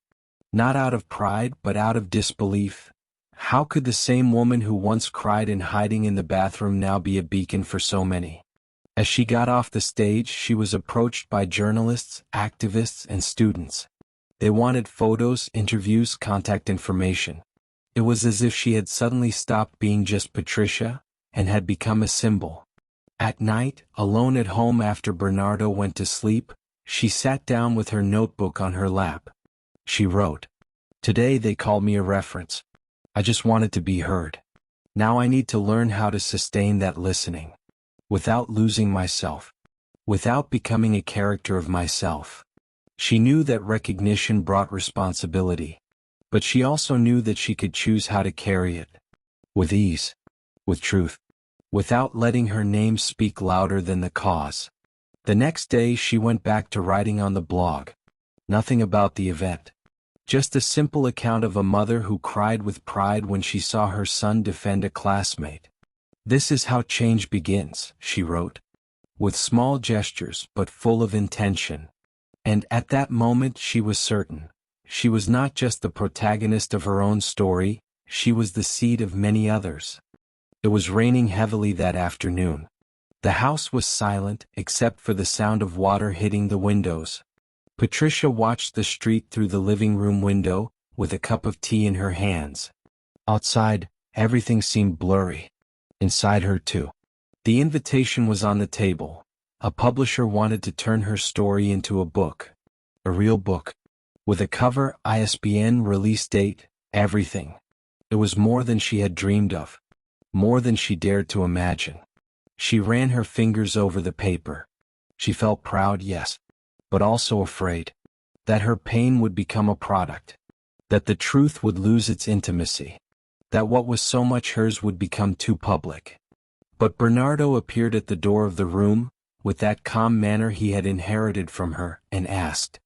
Not out of pride, but out of disbelief. How could the same woman who once cried in hiding in the bathroom now be a beacon for so many? As she got off the stage, she was approached by journalists, activists, and students. They wanted photos, interviews, contact information. It was as if she had suddenly stopped being just Patricia, and had become a symbol. At night, alone at home after Bernardo went to sleep, she sat down with her notebook on her lap. She wrote, "Today they called me a reference. I just wanted to be heard. Now I need to learn how to sustain that listening. Without losing myself. Without becoming a character of myself." She knew that recognition brought responsibility. But she also knew that she could choose how to carry it. With ease. With truth. Without letting her name speak louder than the cause. The next day she went back to writing on the blog. Nothing about the event. Just a simple account of a mother who cried with pride when she saw her son defend a classmate. "This is how change begins," she wrote. With small gestures but full of intention. And at that moment she was certain. She was not just the protagonist of her own story, she was the seed of many others. It was raining heavily that afternoon. The house was silent except for the sound of water hitting the windows. Patricia watched the street through the living room window, with a cup of tea in her hands. Outside, everything seemed blurry. Inside her too. The invitation was on the table. A publisher wanted to turn her story into a book. A real book. With a cover, ISBN, release date, everything. It was more than she had dreamed of. More than she dared to imagine. She ran her fingers over the paper. She felt proud, yes, but also afraid. That her pain would become a product. That the truth would lose its intimacy. That what was so much hers would become too public. But Bernardo appeared at the door of the room, with that calm manner he had inherited from her, and asked,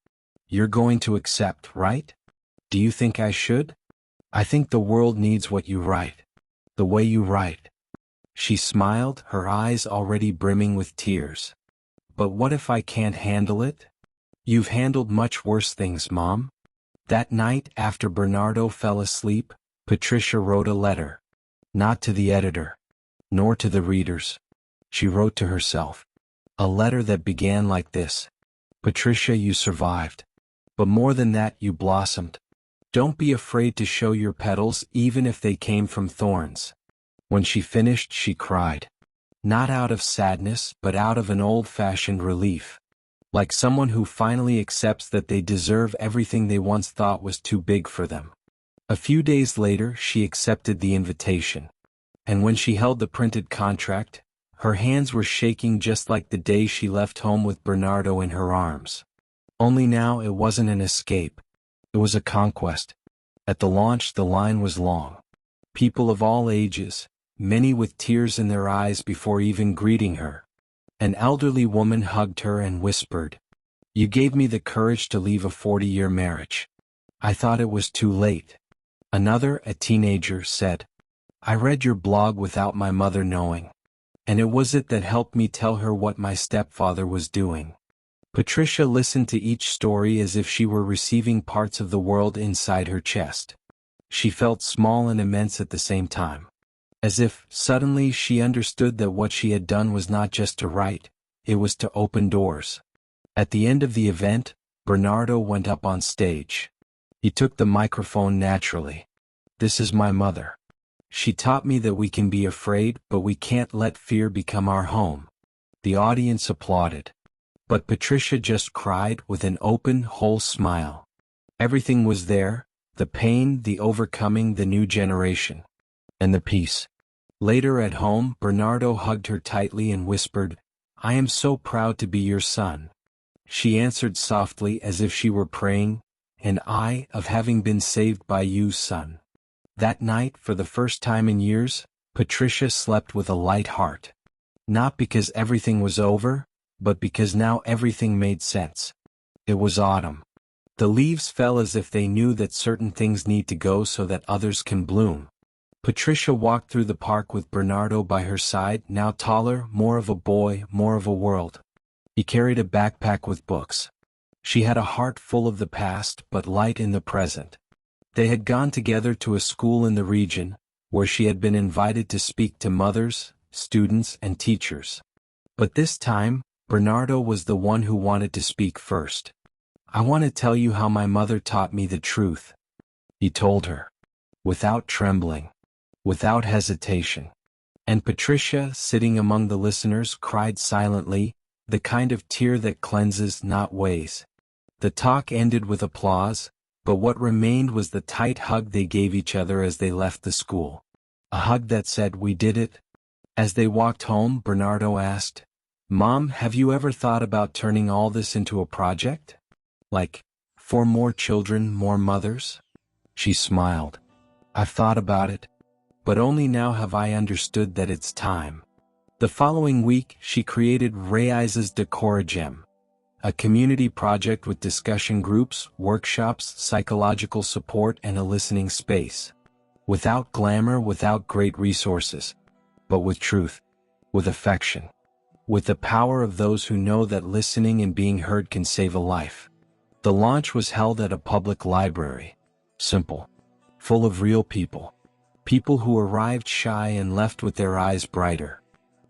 "You're going to accept, right? Do you think I should? I think the world needs what you write. The way you write." She smiled, her eyes already brimming with tears. "But what if I can't handle it?" "You've handled much worse things, Mom." That night, after Bernardo fell asleep, Patricia wrote a letter. Not to the editor. Nor to the readers. She wrote to herself. A letter that began like this. "Patricia, you survived. But more than that, you blossomed. Don't be afraid to show your petals even if they came from thorns." When she finished, she cried. Not out of sadness, but out of an old-fashioned relief. Like someone who finally accepts that they deserve everything they once thought was too big for them. A few days later, she accepted the invitation. And when she held the printed contract, her hands were shaking just like the day she left home with Bernardo in her arms. Only now it wasn't an escape. It was a conquest. At the launch, the line was long. People of all ages, many with tears in their eyes before even greeting her. An elderly woman hugged her and whispered, "You gave me the courage to leave a 40-year marriage. I thought it was too late." Another, a teenager, said, "I read your blog without my mother knowing. And it was it that helped me tell her what my stepfather was doing." Patricia listened to each story as if she were receiving parts of the world inside her chest. She felt small and immense at the same time. As if, suddenly, she understood that what she had done was not just to write, it was to open doors. At the end of the event, Bernardo went up on stage. He took the microphone naturally. "This is my mother. She taught me that we can be afraid, but we can't let fear become our home." The audience applauded. But Patricia just cried with an open, whole smile. Everything was there, the pain, the overcoming, the new generation. And the peace. Later at home, Bernardo hugged her tightly and whispered, "I am so proud to be your son." She answered softly as if she were praying, "And I, of having been saved by you, son." That night, for the first time in years, Patricia slept with a light heart. Not because everything was over, but because now everything made sense. It was autumn. The leaves fell as if they knew that certain things need to go so that others can bloom. Patricia walked through the park with Bernardo by her side, now taller, more of a boy, more of a world. He carried a backpack with books. She had a heart full of the past, but light in the present. They had gone together to a school in the region, where she had been invited to speak to mothers, students, and teachers. But this time, Bernardo was the one who wanted to speak first. "I want to tell you how my mother taught me the truth," he told her. Without trembling. Without hesitation. And Patricia, sitting among the listeners, cried silently, the kind of tear that cleanses, not weighs. The talk ended with applause, but what remained was the tight hug they gave each other as they left the school. A hug that said, "We did it." As they walked home, Bernardo asked, "Mom, have you ever thought about turning all this into a project? Like, for more children, more mothers?" She smiled. "I've thought about it, but only now have I understood that it's time." The following week, she created Raiza's Decoragem, a community project with discussion groups, workshops, psychological support, and a listening space. Without glamour, without great resources, but with truth, with affection, with the power of those who know that listening and being heard can save a life. The launch was held at a public library. Simple, full of real people. People who arrived shy and left with their eyes brighter.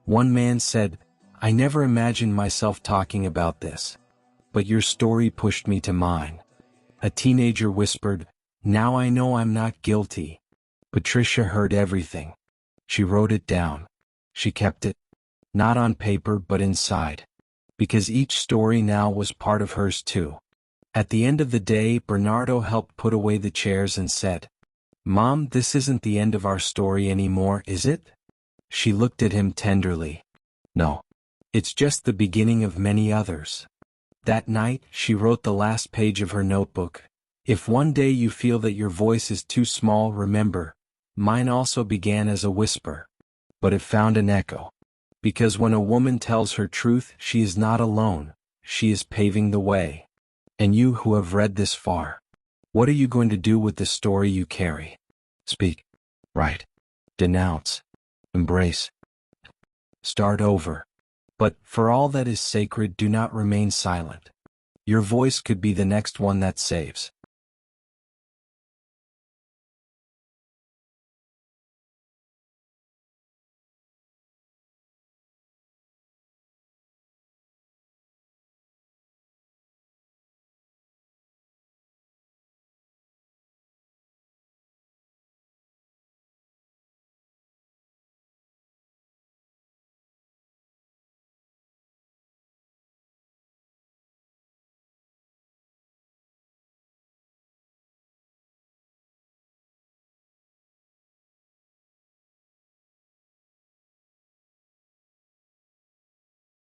One man said, "I never imagined myself talking about this, but your story pushed me to mine." A teenager whispered, "Now I know I'm not guilty." Patricia heard everything. She wrote it down. She kept it, not on paper but inside, because each story now was part of hers too. At the end of the day, Bernardo helped put away the chairs and said, "Mom, this isn't the end of our story anymore, is it?" She looked at him tenderly. "No. It's just the beginning of many others." That night, she wrote the last page of her notebook. "If one day you feel that your voice is too small, remember, mine also began as a whisper. But it found an echo. Because when a woman tells her truth, she is not alone, she is paving the way." And you who have read this far, what are you going to do with the story you carry? Speak, write, denounce, embrace, start over. But, for all that is sacred, do not remain silent. Your voice could be the next one that saves.